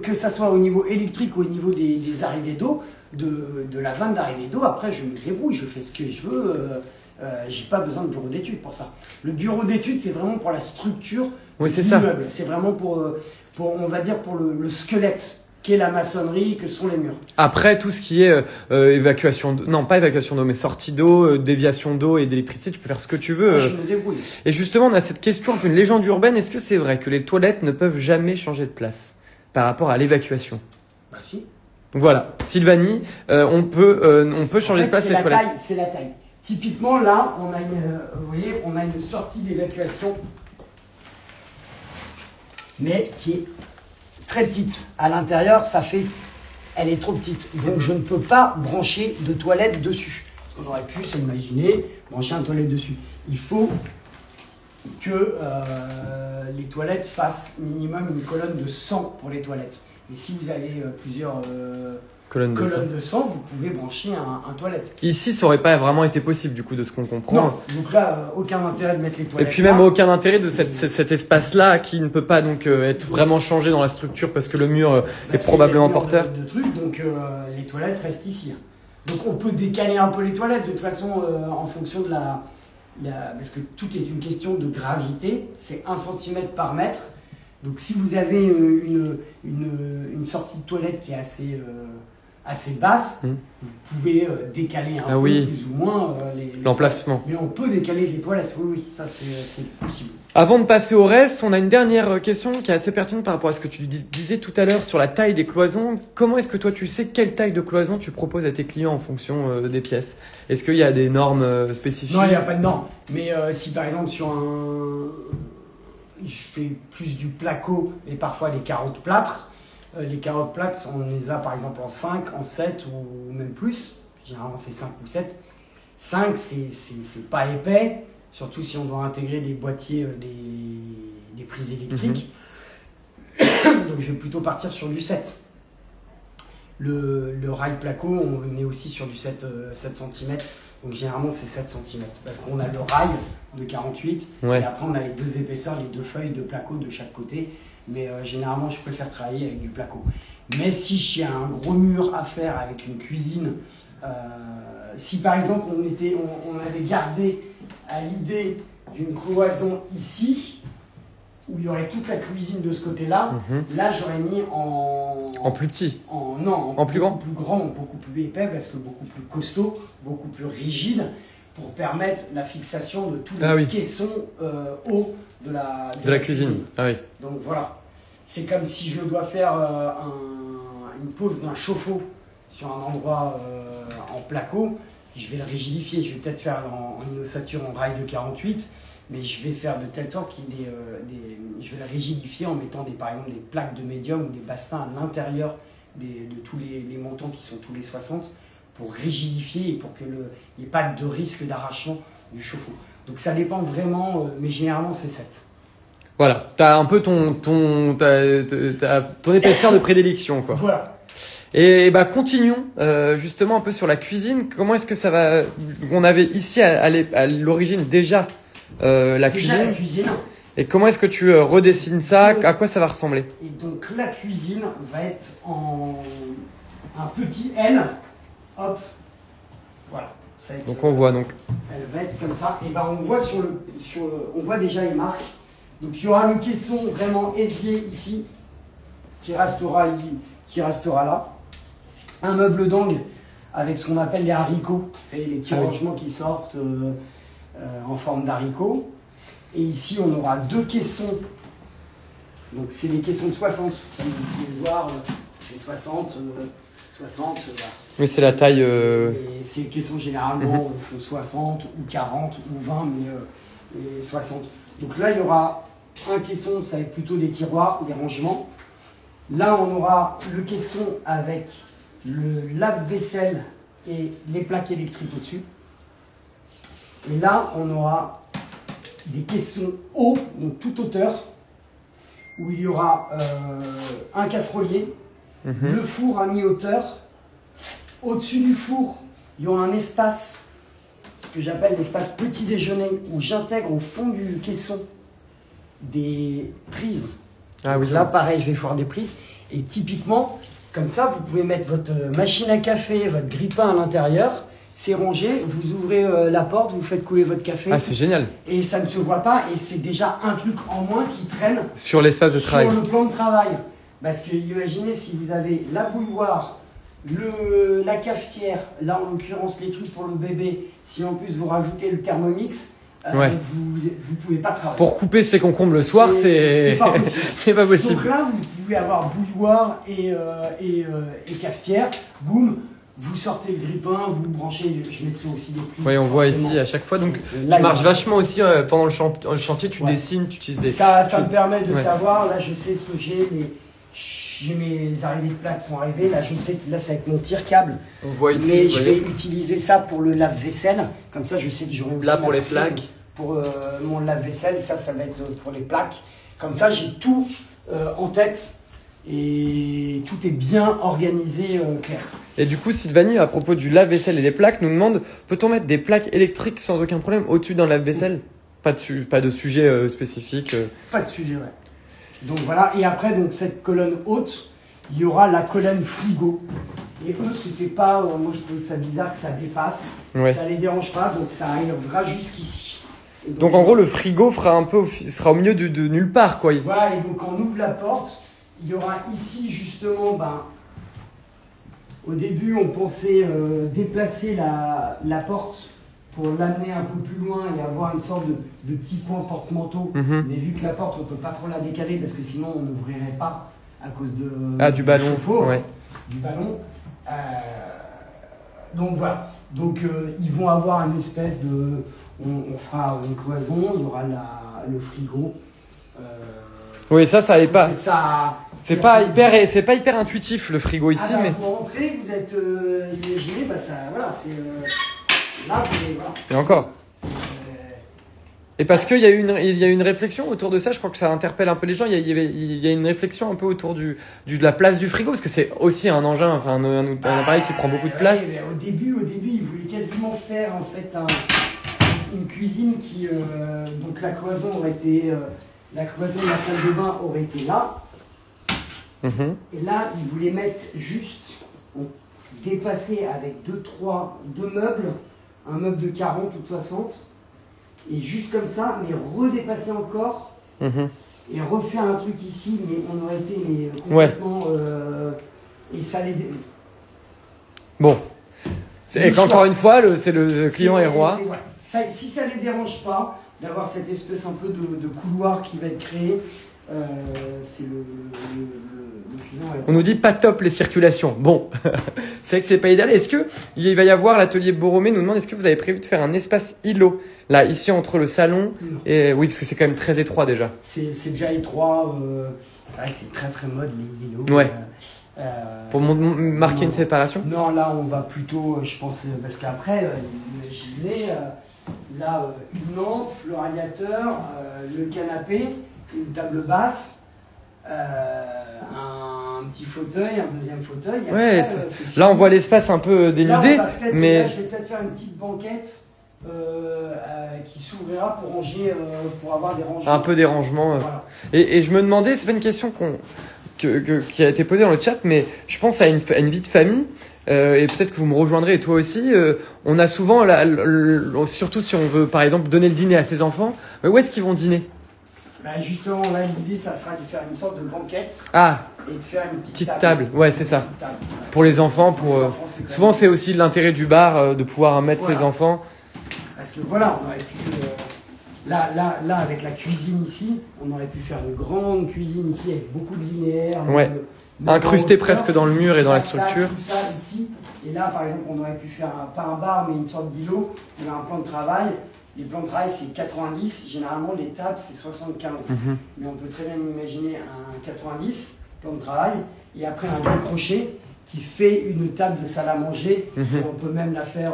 Que ça soit au niveau électrique ou au niveau des arrivées d'eau, de la vanne d'arrivée d'eau, après, je me débrouille, je fais ce que je veux. J'ai pas besoin de bureau d'études pour ça. Le bureau d'études, c'est vraiment pour la structure de l'immeuble. C'est vraiment pour, on va dire, pour le squelette, qu'est la maçonnerie, que sont les murs. Après, tout ce qui est évacuation, non pas évacuation d'eau, mais sortie d'eau, déviation d'eau et d'électricité, tu peux faire ce que tu veux. Moi, je me débrouille. Et justement, on a cette question, un peu une légende urbaine. Est-ce que c'est vrai que les toilettes ne peuvent jamais changer de place par rapport à l'évacuation? Bah si. Donc voilà, Sylvanie, on peut changer de place les toilettes. C'est la taille. Typiquement, là, vous voyez, on a une sortie d'évacuation, mais qui est très petite. À l'intérieur, elle est trop petite. Donc, je ne peux pas brancher de toilette dessus. Parce qu'on aurait pu s'imaginer brancher une toilette dessus. Il faut que les toilettes fassent minimum une colonne de 100 pour les toilettes. Et si vous avez plusieurs colonnes de 100, vous pouvez brancher un toilette. Ici, ça aurait pas vraiment été possible, du coup, de ce qu'on comprend. Non, donc là, aucun intérêt de mettre les toilettes. Et puis même aucun intérêt de cet espace-là qui ne peut pas donc être vraiment changé dans la structure parce que le mur est probablement porteur. De trucs, donc les toilettes restent ici. Donc on peut décaler un peu les toilettes de toute façon en fonction de parce que tout est une question de gravité. C'est 1 cm par mètre. Donc si vous avez une sortie de toilette qui est assez basse, vous pouvez décaler un peu plus ou moins l'emplacement. Mais on peut décaler les toilettes, oui, ça c'est possible. Avant de passer au reste, on a une dernière question qui est assez pertinente par rapport à ce que tu disais tout à l'heure sur la taille des cloisons. Comment est-ce que toi tu sais quelle taille de cloison tu proposes à tes clients en fonction des pièces? Est-ce qu'il y a des normes spécifiques? Non, il n'y a pas de normes. Mais si par exemple je fais plus du placo et parfois des carreaux de plâtre. Les carreaux de plâtre, on les a par exemple en 5, en 7 ou même plus. Généralement, c'est 5 ou 7. 5, c'est pas épais, surtout si on doit intégrer des boîtiers, des prises électriques. Donc, je vais plutôt partir sur du 7. Le rail placo, on est aussi sur du 7 cm. Donc généralement c'est 7 cm. Parce qu'on a le rail de 48 Ouais. et après on a les deux épaisseurs, les deux feuilles de placo de chaque côté. Mais généralement je préfère travailler avec du placo. Mais si j'ai un gros mur à faire avec une cuisine, si par exemple on avait gardé à l'idée d'une cloison ici, où il y aurait toute la cuisine de ce côté-là, là j'aurais mis En plus petit. en plus grand. plus grand, beaucoup plus épais, parce que beaucoup plus costaud, beaucoup plus rigide, pour permettre la fixation de tous les caissons hauts de la cuisine. Ah oui. Donc voilà, c'est comme si je dois faire une pose d'un chauffe-eau sur un endroit en placo, je vais le rigidifier, je vais peut-être faire en ossature en rail de 48, mais je vais faire de telle sorte qu'il ait je vais le rigidifier en mettant par exemple des plaques de médium ou des bastins à l'intérieur de tous les montants qui sont tous les 60 pour rigidifier et pour qu'il n'y ait pas de risque d'arrachement du chauffe-eau. Donc ça dépend vraiment, mais généralement c'est 7. Voilà, t'as un peu ton épaisseur de prédilection, quoi. Voilà. Et bah continuons justement un peu sur la cuisine. Comment est-ce que ça va? On avait ici à l'origine déjà la cuisine. Et comment est-ce que tu redessines ça? À quoi ça va ressembler? Et donc la cuisine va être en un petit L. Hop. Voilà. Ça va être, donc on voit donc. Elle va être comme ça. Et ben on voit on voit déjà les marques. Donc il y aura le caisson vraiment évier ici qui restera là. Un meuble d'angle avec ce qu'on appelle les haricots, et les petits rangements qui sortent en forme d'haricots. Et ici, on aura deux caissons. Donc, c'est les caissons de 60. Comme vous pouvez voir, c'est 60. Voilà. Oui, c'est la taille. Et ces caissons, généralement, font 60 ou 40 ou 20, mais 60. Donc là, il y aura un caisson, ça va être plutôt des tiroirs, des rangements. Là, on aura le caisson avec le lave-vaisselle et les plaques électriques au-dessus. Et là, on aura des caissons hauts, donc toute hauteur, où il y aura un casserolier, le four à mi-hauteur. Au-dessus du four, il y aura un espace, ce que j'appelle l'espace petit déjeuner, où j'intègre au fond du caisson des prises. Ah oui. Là, pareil, je vais faire des prises. Et typiquement, comme ça, vous pouvez mettre votre machine à café, votre grille-pain à l'intérieur. C'est rangé, vous ouvrez la porte, vous faites couler votre café. Ah, c'est génial. Et ça ne se voit pas, et c'est déjà un truc en moins qui traîne sur l'espace de travail. Sur le plan de travail. Parce que imaginez si vous avez la bouilloire, la cafetière, là en l'occurrence les trucs pour le bébé, si en plus vous rajoutez le Thermomix, vous pouvez pas travailler. Pour couper ses concombres le soir, c'est pas possible. C'est pas possible. Donc là, vous pouvez avoir bouilloire et cafetière, boum. Vous sortez le grille-pain, vous le branchez, je mettrai aussi des prises. Oui, on voit ici à chaque fois. Donc, tu marches vachement aussi pendant le chantier, tu dessines, tu utilises des... Ça me permet de savoir, là je sais ce que j'ai mes arrivées de plaques sont arrivées, là je sais que là c'est avec mon tire-câble. On voit ici. Mais je vais utiliser ça pour le lave-vaisselle, comme ça je sais que j'aurai aussi... Là pour les plaques. Pour mon lave-vaisselle, ça va être pour les plaques. Comme ça j'ai tout en tête. Et tout est bien organisé, clair. Et du coup, Sylvanie, à propos du lave-vaisselle et des plaques, nous demande, peut-on mettre des plaques électriques sans aucun problème au-dessus d'un lave-vaisselle? Pas de sujet spécifique. Pas de sujet, ouais. Donc voilà, et après, donc, cette colonne haute, il y aura la colonne frigo. Et eux, c'était pas, moi je trouve ça bizarre que ça dépasse, ça les dérange pas, donc ça arrivera jusqu'ici. Donc en gros, le frigo sera au milieu de nulle part, quoi. Voilà, et donc quand on ouvre la porte, il y aura ici justement, au début on pensait déplacer la porte pour l'amener un peu plus loin et avoir une sorte de petit coin porte-manteau. Mais vu que la porte on ne peut pas trop la décaler parce que sinon on n'ouvrirait pas à cause du ballon. Chauffe-eau, du ballon. Donc voilà, donc ils vont avoir une espèce de... On fera une cloison, il y aura le frigo. Oui, ça n'est pas... C'est pas hyper intuitif le frigo ici, mais... Pour rentrer, vous êtes imaginé, ça, voilà, c'est... là, voilà. Et encore. Et parce qu'il y a une réflexion autour de ça, je crois que ça interpelle un peu les gens. Il y a une réflexion un peu autour de la place du frigo, parce que c'est aussi un engin, enfin un appareil qui prend beaucoup de place. Ouais, au début, ils voulaient quasiment faire en fait une cuisine qui, donc la cloison aurait été, la cloison de la salle de bain aurait été là. Et là, ils voulaient mettre juste, dépasser avec deux meubles, un meuble de 40 ou de 60. Et juste comme ça, mais redépasser encore et refaire un truc ici, mais on aurait été complètement. Et ça les. Bon. Encore une fois, c'est le client est roi. Si ça les dérange pas d'avoir cette espèce un peu de couloir qui va être créé, c'est le client est roi. On nous dit pas top les circulations. Bon, c'est vrai que c'est pas idéal. Est-ce que il va y avoir l'atelier Borromée nous demande est-ce que vous avez prévu de faire un espace îlot là ici entre le salon et oui parce que c'est quand même très étroit déjà. C'est déjà étroit. C'est vrai que c'est très très mode les îlots. Ouais. Pour marquer une séparation. Non, là on va plutôt, je pense, parce qu'après, imaginez là une lampe, le radiateur, le canapé, une table basse. Un petit fauteuil, un deuxième fauteuil. Ouais, après, là on voit l'espace un peu dénudé, mais là, je vais peut-être faire une petite banquette qui s'ouvrira pour ranger, pour avoir des rangements. Un peu des rangements. Voilà. Et je me demandais, c'est pas une question qui a été posée dans le chat, mais je pense à une vie de famille. Et peut-être que vous me rejoindrez, et toi aussi, on a souvent, surtout si on veut par exemple donner le dîner à ses enfants, mais où est-ce qu'ils vont dîner? Bah justement, là, l'idée, ça sera de faire une sorte de banquette et de faire une petite table. Ouais, c'est ça. Pour les enfants, souvent c'est aussi l'intérêt du bar de pouvoir mettre ses enfants. Parce que voilà, on aurait pu là avec la cuisine ici, on aurait pu faire une grande cuisine ici avec beaucoup de linéaires. Ouais. Incrusté presque dans le mur et dans la structure. Tout ça ici. Et là, par exemple, on aurait pu faire pas un bar, mais une sorte d'îlot. On a un plan de travail. Les plans de travail, c'est 90. Généralement, les tables, c'est 75. Mais on peut très bien imaginer un 90, plan de travail, et après un gros crochet qui fait une table de salle à manger. On peut même la faire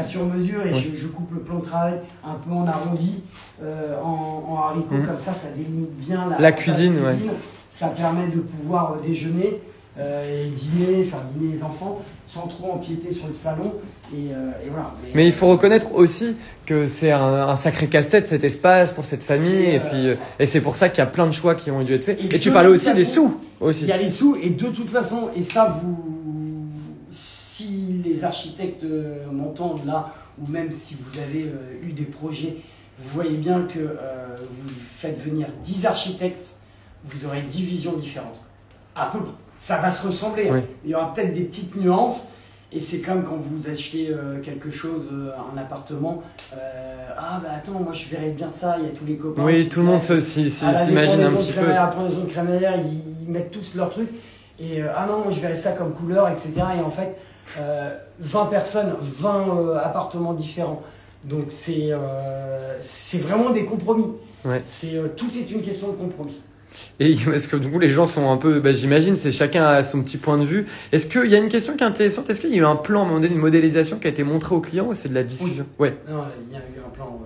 sur mesure. Et je coupe le plan de travail un peu en arrondi, en haricots. Comme ça délimite bien la cuisine. Ça permet de pouvoir déjeuner et dîner, faire dîner les enfants sans trop empiéter sur le salon. Et voilà. Mais il faut reconnaître aussi que c'est un sacré casse-tête cet espace pour cette famille. Et c'est pour ça qu'il y a plein de choix qui ont dû être faits. Et tu parlais aussi des sous. Aussi. Il y a les sous et de toute façon, et ça, si les architectes m'entendent là, ou même si vous avez eu des projets, vous voyez bien que vous faites venir 10 architectes, vous aurez 10 visions différentes. À peu près. Ça va se ressembler. Oui. Il y aura peut-être des petites nuances. Et c'est comme quand vous achetez quelque chose, un appartement. Ah bah attends, moi je verrais bien ça. Il y a tous les copains. Oui, tout le monde s'imagine un petit peu. Après les autres crémaillères, ils mettent tous leur truc. Et ah non, moi je verrais ça comme couleur, etc. Et en fait, 20 personnes, 20 appartements différents. Donc c'est vraiment des compromis. Ouais. Tout est une question de compromis. Et est-ce que du coup les gens sont un peu, j'imagine, c'est chacun a son petit point de vue. Est-ce qu'il y a une question qui est intéressante? Est-ce qu'il y a eu un plan, à un moment donné, une modélisation qui a été montrée au client ou c'est de la discussion? Oui. Ouais. Non, il y a eu un plan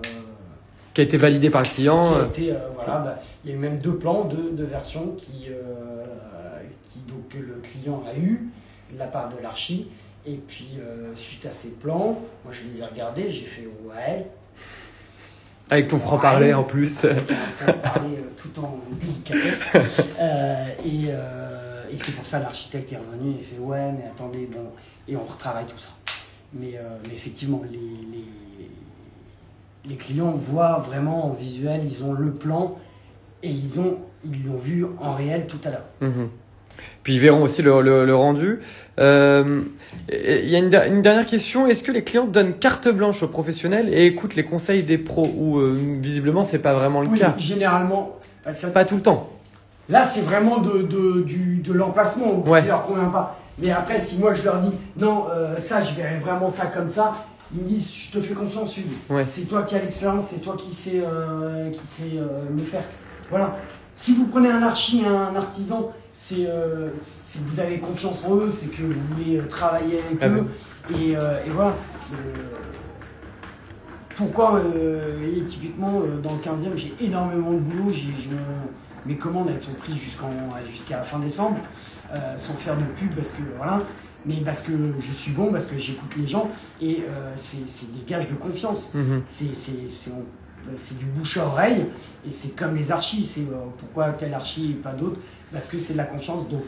qui a été validé par le client. Il y a eu même deux plans, deux versions qui donc que le client a eu de la part de l'archi. Et puis suite à ces plans, moi je les ai regardés, j'ai fait ouais. Avec ton franc-parler en plus. Franc-parler tout en délicatesse. Et c'est pour ça que l'architecte est revenu et fait ouais, mais attendez, bon. Et on retravaille tout ça. Mais effectivement, les clients voient vraiment en visuel, ils ont le plan et ils l'ont vu en réel tout à l'heure. Puis ils verront aussi le rendu. Il y a une dernière question. Est-ce que les clients donnent carte blanche aux professionnels et écoutent les conseils des pros? Ou visiblement, c'est pas vraiment le cas. Généralement. Pas tout le temps. Là, c'est vraiment de l'emplacement. Ouais. Ça leur convient pas. Mais après, si moi je leur dis non, ça, je verrais vraiment ça comme ça, ils me disent je te fais confiance, Hugues. Ouais. C'est toi qui as l'expérience, c'est toi qui sais me faire. Voilà. Si vous prenez un archi, un artisan, c'est que vous avez confiance en eux, c'est que vous voulez travailler avec eux. Et voilà. pourquoi, et typiquement, dans le 15e, j'ai énormément de boulot. Mes commandes, elles sont prises jusqu'à la fin décembre, sans faire de pub, parce que voilà. Mais parce que je suis bon, parce que j'écoute les gens, et c'est des gages de confiance. C'est du bouche à oreille, et c'est comme les archis. C'est pourquoi telle archi et pas d'autres, parce que c'est de la confiance. Donc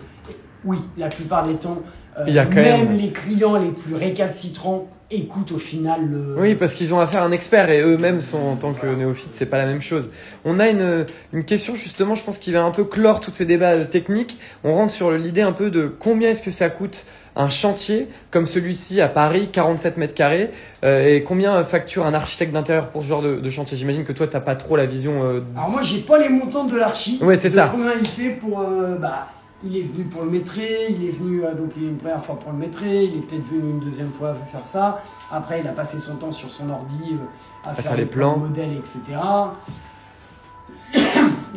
oui, la plupart des temps, même les clients les plus récalcitrants écoutent au final le... Oui, parce qu'ils ont affaire à un expert, et eux-mêmes sont, en tant que néophytes, c'est pas la même chose. On a une question justement, je pense, qui va un peu clore tous ces débats techniques. On rentre sur l'idée un peu de combien est-ce que ça coûte un chantier comme celui-ci à Paris, 47 mètres carrés, et combien facture un architecte d'intérieur pour ce genre de chantier? J'imagine que toi, t'as pas trop la vision. Alors moi, j'ai pas les montants de l'archi. Ouais, c'est ça. Combien il fait pour... il est venu pour le métrer, il est venu donc une première fois pour le métrer, il est peut-être venu une deuxième fois faire ça. Après, il a passé son temps sur son ordi à faire les plans, modèles, etc.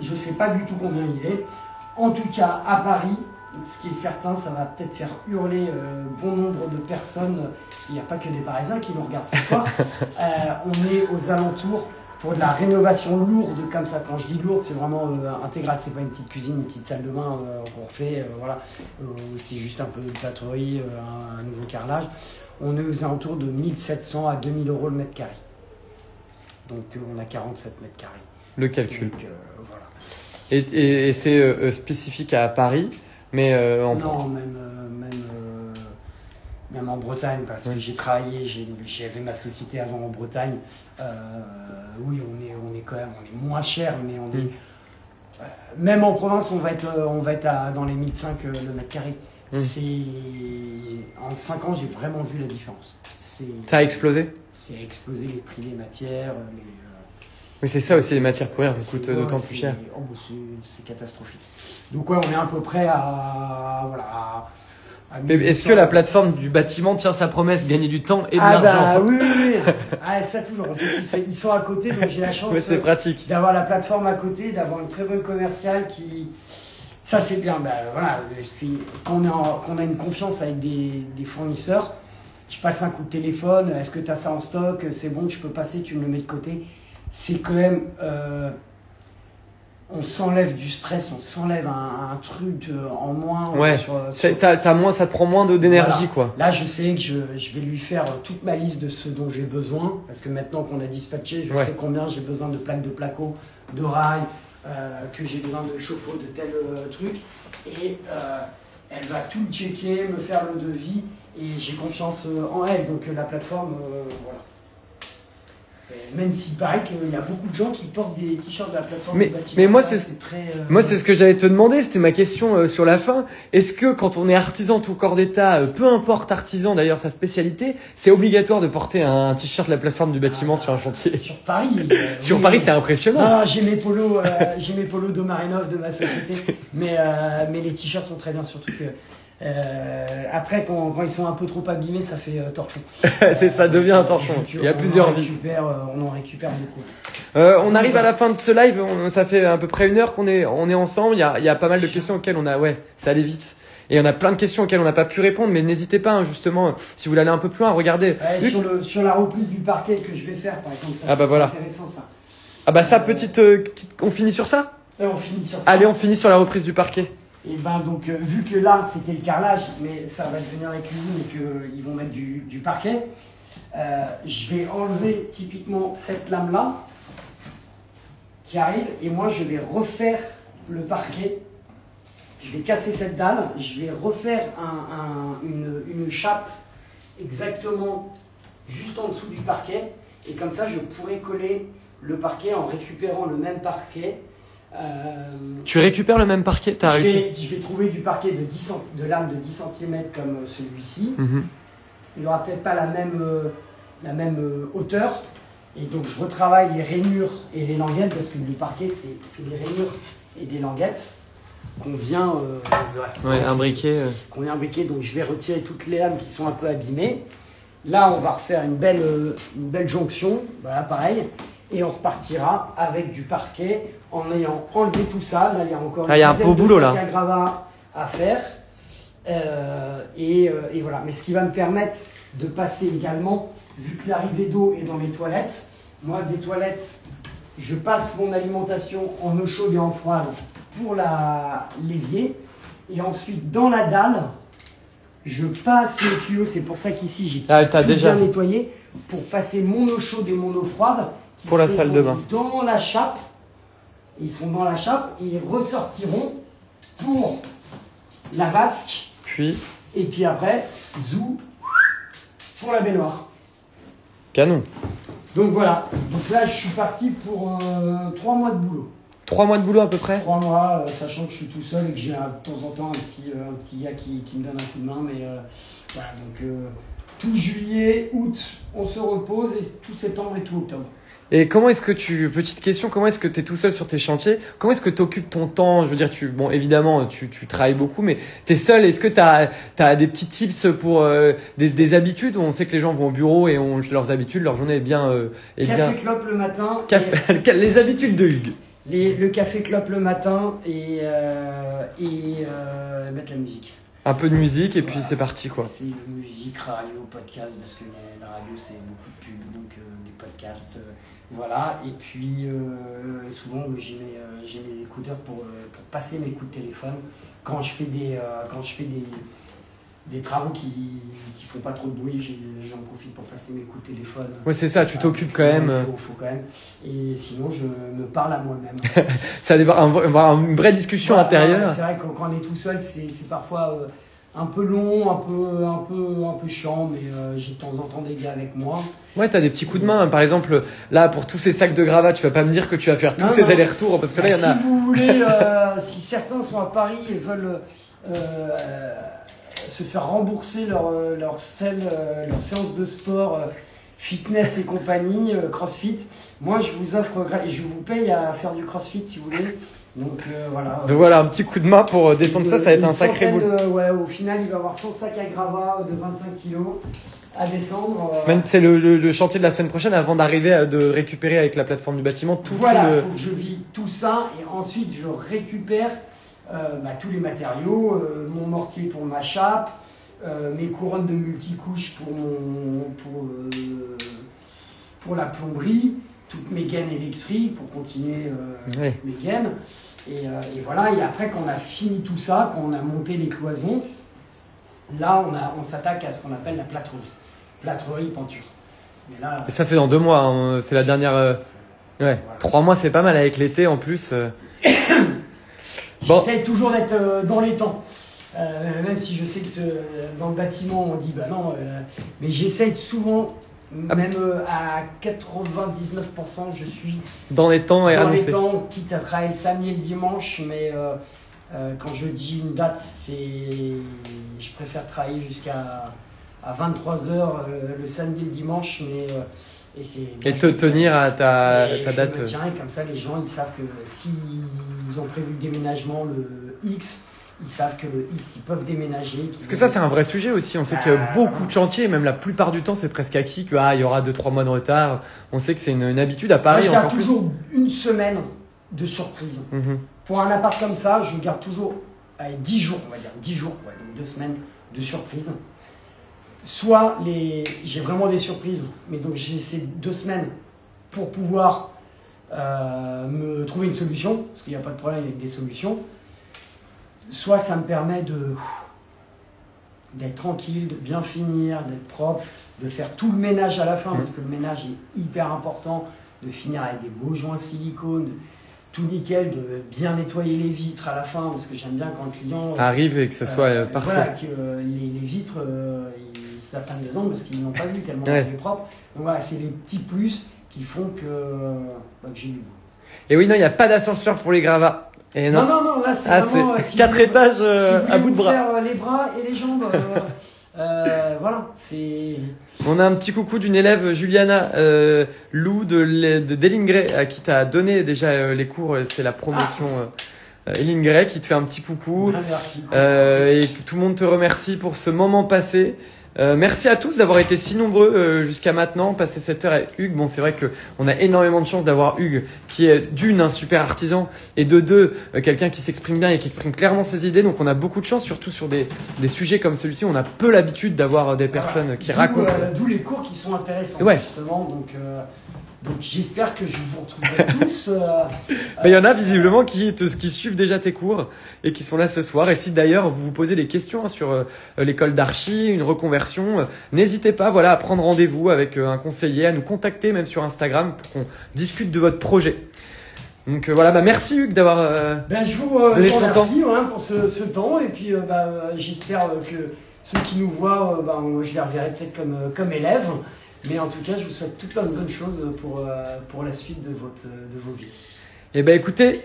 Je sais pas du tout combien il est. En tout cas, à Paris, ce qui est certain, ça va peut-être faire hurler bon nombre de personnes. Il n'y a pas que des Parisiens qui nous regardent ce soir. On est aux alentours pour de la rénovation lourde comme ça. Quand je dis lourde, c'est vraiment intégral. C'est pas une petite cuisine, une petite salle de bain qu'on refait. Voilà. C'est juste un peu de plâtrerie, un nouveau carrelage. On est aux alentours de 1700 à 2000 euros le mètre carré. Donc on a 47 mètres carrés. Le calcul. Donc, voilà. Et c'est spécifique à Paris, mais non, même en Bretagne, parce que j'ai travaillé, j'avais ma société avant en Bretagne. Oui, on est quand même, on est moins cher, mais on est même en province, on va être dans les 1005 le mètre carré. En 5 ans, j'ai vraiment vu la différence. Ça a explosé. C'est explosé les prix des matières. Oui, c'est ça aussi, les matières premières vous coûtent d'autant plus cher. C'est catastrophique. Donc ouais, on est à peu près à est-ce que la plateforme du bâtiment tient sa promesse, gagner du temps et de l'argent? Oui. Ça toujours. En fait, ils sont à côté, donc j'ai la chance c'est pratique. d'avoir la plateforme à côté, d'avoir une très bonne commerciale qui... Ça c'est bien. Voilà, quand on a une confiance avec des fournisseurs, je passe un coup de téléphone, est-ce que tu as ça en stock? C'est bon, je peux passer, tu me le mets de côté. C'est quand même... on s'enlève du stress, on s'enlève un truc en moins. Ouais, ça te prend moins d'énergie, quoi. Là, je sais que je vais lui faire toute ma liste de ce dont j'ai besoin, parce que maintenant qu'on a dispatché, je sais combien j'ai besoin de plaques de placo, de rails, que j'ai besoin de chauffe-eau, de tel truc. Et elle va tout checker, me faire le devis, et j'ai confiance en elle. Donc la plateforme, voilà. Même s'il paraît qu'il y a beaucoup de gens qui portent des t-shirts de la plateforme du bâtiment. Mais moi, c'est ce que j'allais te demander, c'était ma question sur la fin. Est-ce que quand on est artisan tout corps d'état, peu importe artisan d'ailleurs sa spécialité, c'est obligatoire de porter un t-shirt de la plateforme du bâtiment sur un chantier? Sur Paris. Sur Paris, c'est impressionnant. Non, j'ai mes polos d'Omarinov de ma société, mais les t-shirts sont très bien, surtout que... après, quand ils sont un peu trop abîmés, ça fait torchon. Ça devient un torchon. Il y a plusieurs vies. On en récupère beaucoup. On arrive à la fin de ce live. Ça fait à peu près 1 heure qu'on est ensemble. Il y a pas mal de questions auxquelles ça allait vite. Et on a plein de questions auxquelles on n'a pas pu répondre. Mais n'hésitez pas, justement, si vous voulez aller un peu plus loin, regardez. Sur la reprise du parquet que je vais faire, par exemple. Ça, voilà. Intéressant, ça. Ça, petite, on finit sur ça? On finit sur ça. Allez, on finit sur la reprise du parquet. Et donc, vu que là, c'était le carrelage, mais ça va devenir la cuisine et qu'ils vont mettre du parquet, je vais enlever typiquement cette lame-là qui arrive, et moi, je vais refaire le parquet. Je vais casser cette dalle, je vais refaire une chape exactement juste en dessous du parquet, et comme ça, je pourrai coller le parquet en récupérant le même parquet. Tu récupères le même parquet, t'as réussi? Je vais trouver du parquet de lame de 10 cm comme celui-ci. Il n'aura peut-être pas la même hauteur. Et donc je retravaille les rainures et les languettes, parce que le parquet c'est les rainures et des languettes qu'on vient imbriquer. Qu'on vient imbriquer. Donc je vais retirer toutes les lames qui sont un peu abîmées. Là on va refaire une belle jonction. Voilà, pareil. Et on repartira avec du parquet en ayant enlevé tout ça. Là, il y a encore un beau boulot là. À gravats à faire. Et voilà. Mais ce qui va me permettre de passer également, vu que l'arrivée d'eau est dans les toilettes, Moi, des toilettes, je passe mon alimentation en eau chaude et en froide pour l'évier. Et ensuite, dans la dalle, je passe mes tuyaux. C'est pour ça qu'ici, j'ai tout déjà bien nettoyé pour passer mon eau chaude et mon eau froide. Pour la salle de bain. Dans la chape. Ils sont dans la chape et ils ressortiront pour la vasque. Et puis après, zou pour la baignoire. Canon. Donc voilà. Donc là, je suis parti pour 3 mois de boulot. 3 mois de boulot à peu près? 3 mois, sachant que je suis tout seul et que j'ai de temps en temps un petit gars qui me donne un coup de main. Mais voilà, donc tout juillet, août, on se repose et tout septembre et tout octobre. Et comment est-ce que petite question, comment est-ce que tu es tout seul sur tes chantiers? Comment est-ce que tu occupes ton temps? Je veux dire, bon, évidemment, tu travailles beaucoup, mais tu es seul. Est-ce que tu as des petits tips pour des habitudes? On sait que les gens vont au bureau et ont leurs habitudes, leur journée est bien. Café clope le matin. Les habitudes de Hugues. Le café clope le matin et mettre la musique. Un peu de musique et puis c'est parti quoi. C'est musique, radio, podcast, parce que la radio c'est beaucoup de pub, donc les podcasts, voilà. Et puis souvent j'ai mes écouteurs pour passer mes coups de téléphone quand je fais des travaux qui font pas trop de bruit, j'en profite pour passer mes coups de téléphone. Ouais, c'est ça, tu t'occupes quand même. Il faut quand même. Et sinon, je me parle à moi-même. Ça va avoir une vraie discussion intérieure. C'est vrai que quand on est tout seul, c'est parfois un peu long, un peu chiant, mais j'ai de temps en temps des gars avec moi. Ouais, t'as des petits coups de main. Par exemple, là, pour tous ces sacs de gravats, tu vas pas me dire que tu vas faire tous ces allers-retours, parce que là, il y en a. Si vous voulez, si certains sont à Paris et veulent se faire rembourser leur séance de sport, fitness et compagnie, CrossFit. Moi, je vous offre et je vous paye à faire du CrossFit si vous voulez. Donc voilà. Donc voilà, un petit coup de main pour descendre ça va être un sacré boulot. Ouais, au final, il va y avoir 100 sacs à gravats de 25 kg à descendre. C'est le chantier de la semaine prochaine avant d'arriver de récupérer avec la plateforme du bâtiment tout Voilà, il faut que je vide tout ça et ensuite je récupère tous les matériaux, mon mortier pour ma chape, mes couronnes de multicouches pour la plomberie, toutes mes gaines électriques pour continuer mes gaines. Et voilà, et après qu'on a fini tout ça, qu'on a monté les cloisons, là on s'attaque à ce qu'on appelle la plâtrerie. Plâtrerie, peinture. Mais là, et ça c'est dans 2 mois, hein, c'est la dernière... Ouais, voilà. 3 mois c'est pas mal avec l'été en plus. Bon. J'essaie toujours d'être dans les temps. Même si je sais que dans le bâtiment on dit bah non, mais j'essaie souvent, même à 99%, je suis dans les temps, dans les temps, quitte à travailler le samedi et le dimanche, mais quand je dis une date, je préfère travailler jusqu'à 23h le samedi et le dimanche, mais et te tenir à ta date. Tiens, et comme ça les gens ils savent que s'ils ont prévu le déménagement le X, ils savent que le X, ils peuvent déménager. Parce que ça, c'est un vrai sujet aussi. On sait que beaucoup de chantiers, même la plupart du temps, c'est presque acquis qu'il y aura 2-3 mois de retard. On sait que c'est une habitude à Paris. Moi, je garde toujours une semaine de surprise. Pour un appart comme ça, je garde toujours 10 jours, on va dire. 10 jours, ouais, donc 2 semaines de surprise. Soit j'ai vraiment des surprises, mais donc j'ai ces 2 semaines pour pouvoir me trouver une solution, parce qu'il n'y a pas de problème avec des solutions. Soit ça me permet d'être tranquille, de bien finir, d'être propre, de faire tout le ménage à la fin, parce que le ménage est hyper important, de finir avec des beaux joints silicone, tout nickel, de bien nettoyer les vitres à la fin, parce que j'aime bien quand le client arrive et que ce soit parfait. Voilà, que les vitres, ils se tapent dedans parce qu'ils n'ont pas vu tellement c'est propre. Donc voilà, c'est les petits plus qui font que j'ai du goût. Et oui, non, il n'y a pas d'ascenseur pour les gravats. Et non, là c'est vraiment... c'est 4 étages à bout de bras. Faire les bras et les jambes, voilà, c'est... On a un petit coucou d'une élève, Juliana Lou de Delingray, à qui t'as donné déjà les cours, c'est la promotion Delingray, qui te fait un petit coucou. Merci. Et tout le monde te remercie pour ce moment passé. Merci à tous d'avoir été si nombreux jusqu'à maintenant, passer cette heure avec Hugues. Bon, c'est vrai qu'on a énormément de chance d'avoir Hugues, qui est d'une un super artisan et de deux quelqu'un qui s'exprime bien et qui exprime clairement ses idées. Donc on a beaucoup de chance, surtout sur des sujets comme celui-ci. On a peu l'habitude d'avoir des personnes qui racontent. D'où les cours qui sont intéressants justement. Donc Donc j'espère que je vous retrouverai tous. Il y en a visiblement qui suivent déjà tes cours et qui sont là ce soir. Et si d'ailleurs vous vous posez des questions sur l'école d'archi, une reconversion, n'hésitez pas voilà, à prendre rendez-vous avec un conseiller, à nous contacter même sur Instagram pour qu'on discute de votre projet. Donc voilà, merci Hugues d'avoir je vous donné ton temps. remercie pour ce temps et puis j'espère que ceux qui nous voient, je les reverrai peut-être comme élèves. Mais en tout cas, je vous souhaite tout plein de bonnes choses pour la suite de vos vies. Eh bien écoutez,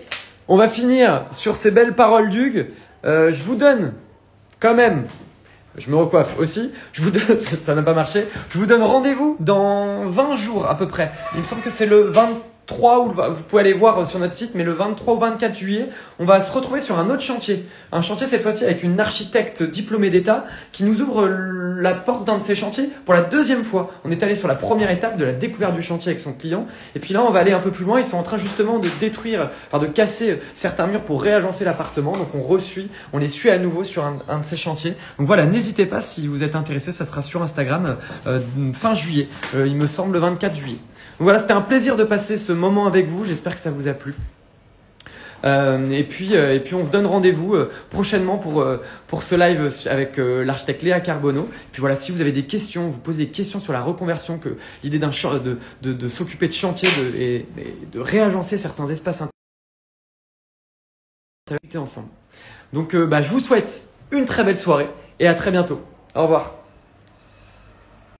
on va finir sur ces belles paroles d'Hugues. Je vous donne quand même, je me recoiffe aussi, je vous donne, ça n'a pas marché, je vous donne rendez-vous dans 20 jours à peu près. Il me semble que c'est le 23 ou vous pouvez aller voir sur notre site, mais le 23 ou 24 juillet, on va se retrouver sur un autre chantier. Un chantier cette fois-ci avec une architecte diplômée d'État qui nous ouvre la porte d'un de ces chantiers pour la deuxième fois. On est allé sur la première étape de la découverte du chantier avec son client. Et puis là, on va aller un peu plus loin. Ils sont en train justement de de casser certains murs pour réagencer l'appartement. Donc on les suit à nouveau sur un de ces chantiers. Donc voilà, n'hésitez pas si vous êtes intéressé, ça sera sur Instagram fin juillet. Il me semble le 24 juillet. Donc voilà, c'était un plaisir de passer ce moment avec vous. J'espère que ça vous a plu. Et puis on se donne rendez-vous prochainement pour ce live avec l'architecte Léa Carbonneau. Puis voilà, si vous avez des questions, vous posez des questions sur la reconversion, que l'idée de s'occuper de chantier et de réagencer certains espaces ensemble. Donc je vous souhaite une très belle soirée et à très bientôt. Au revoir.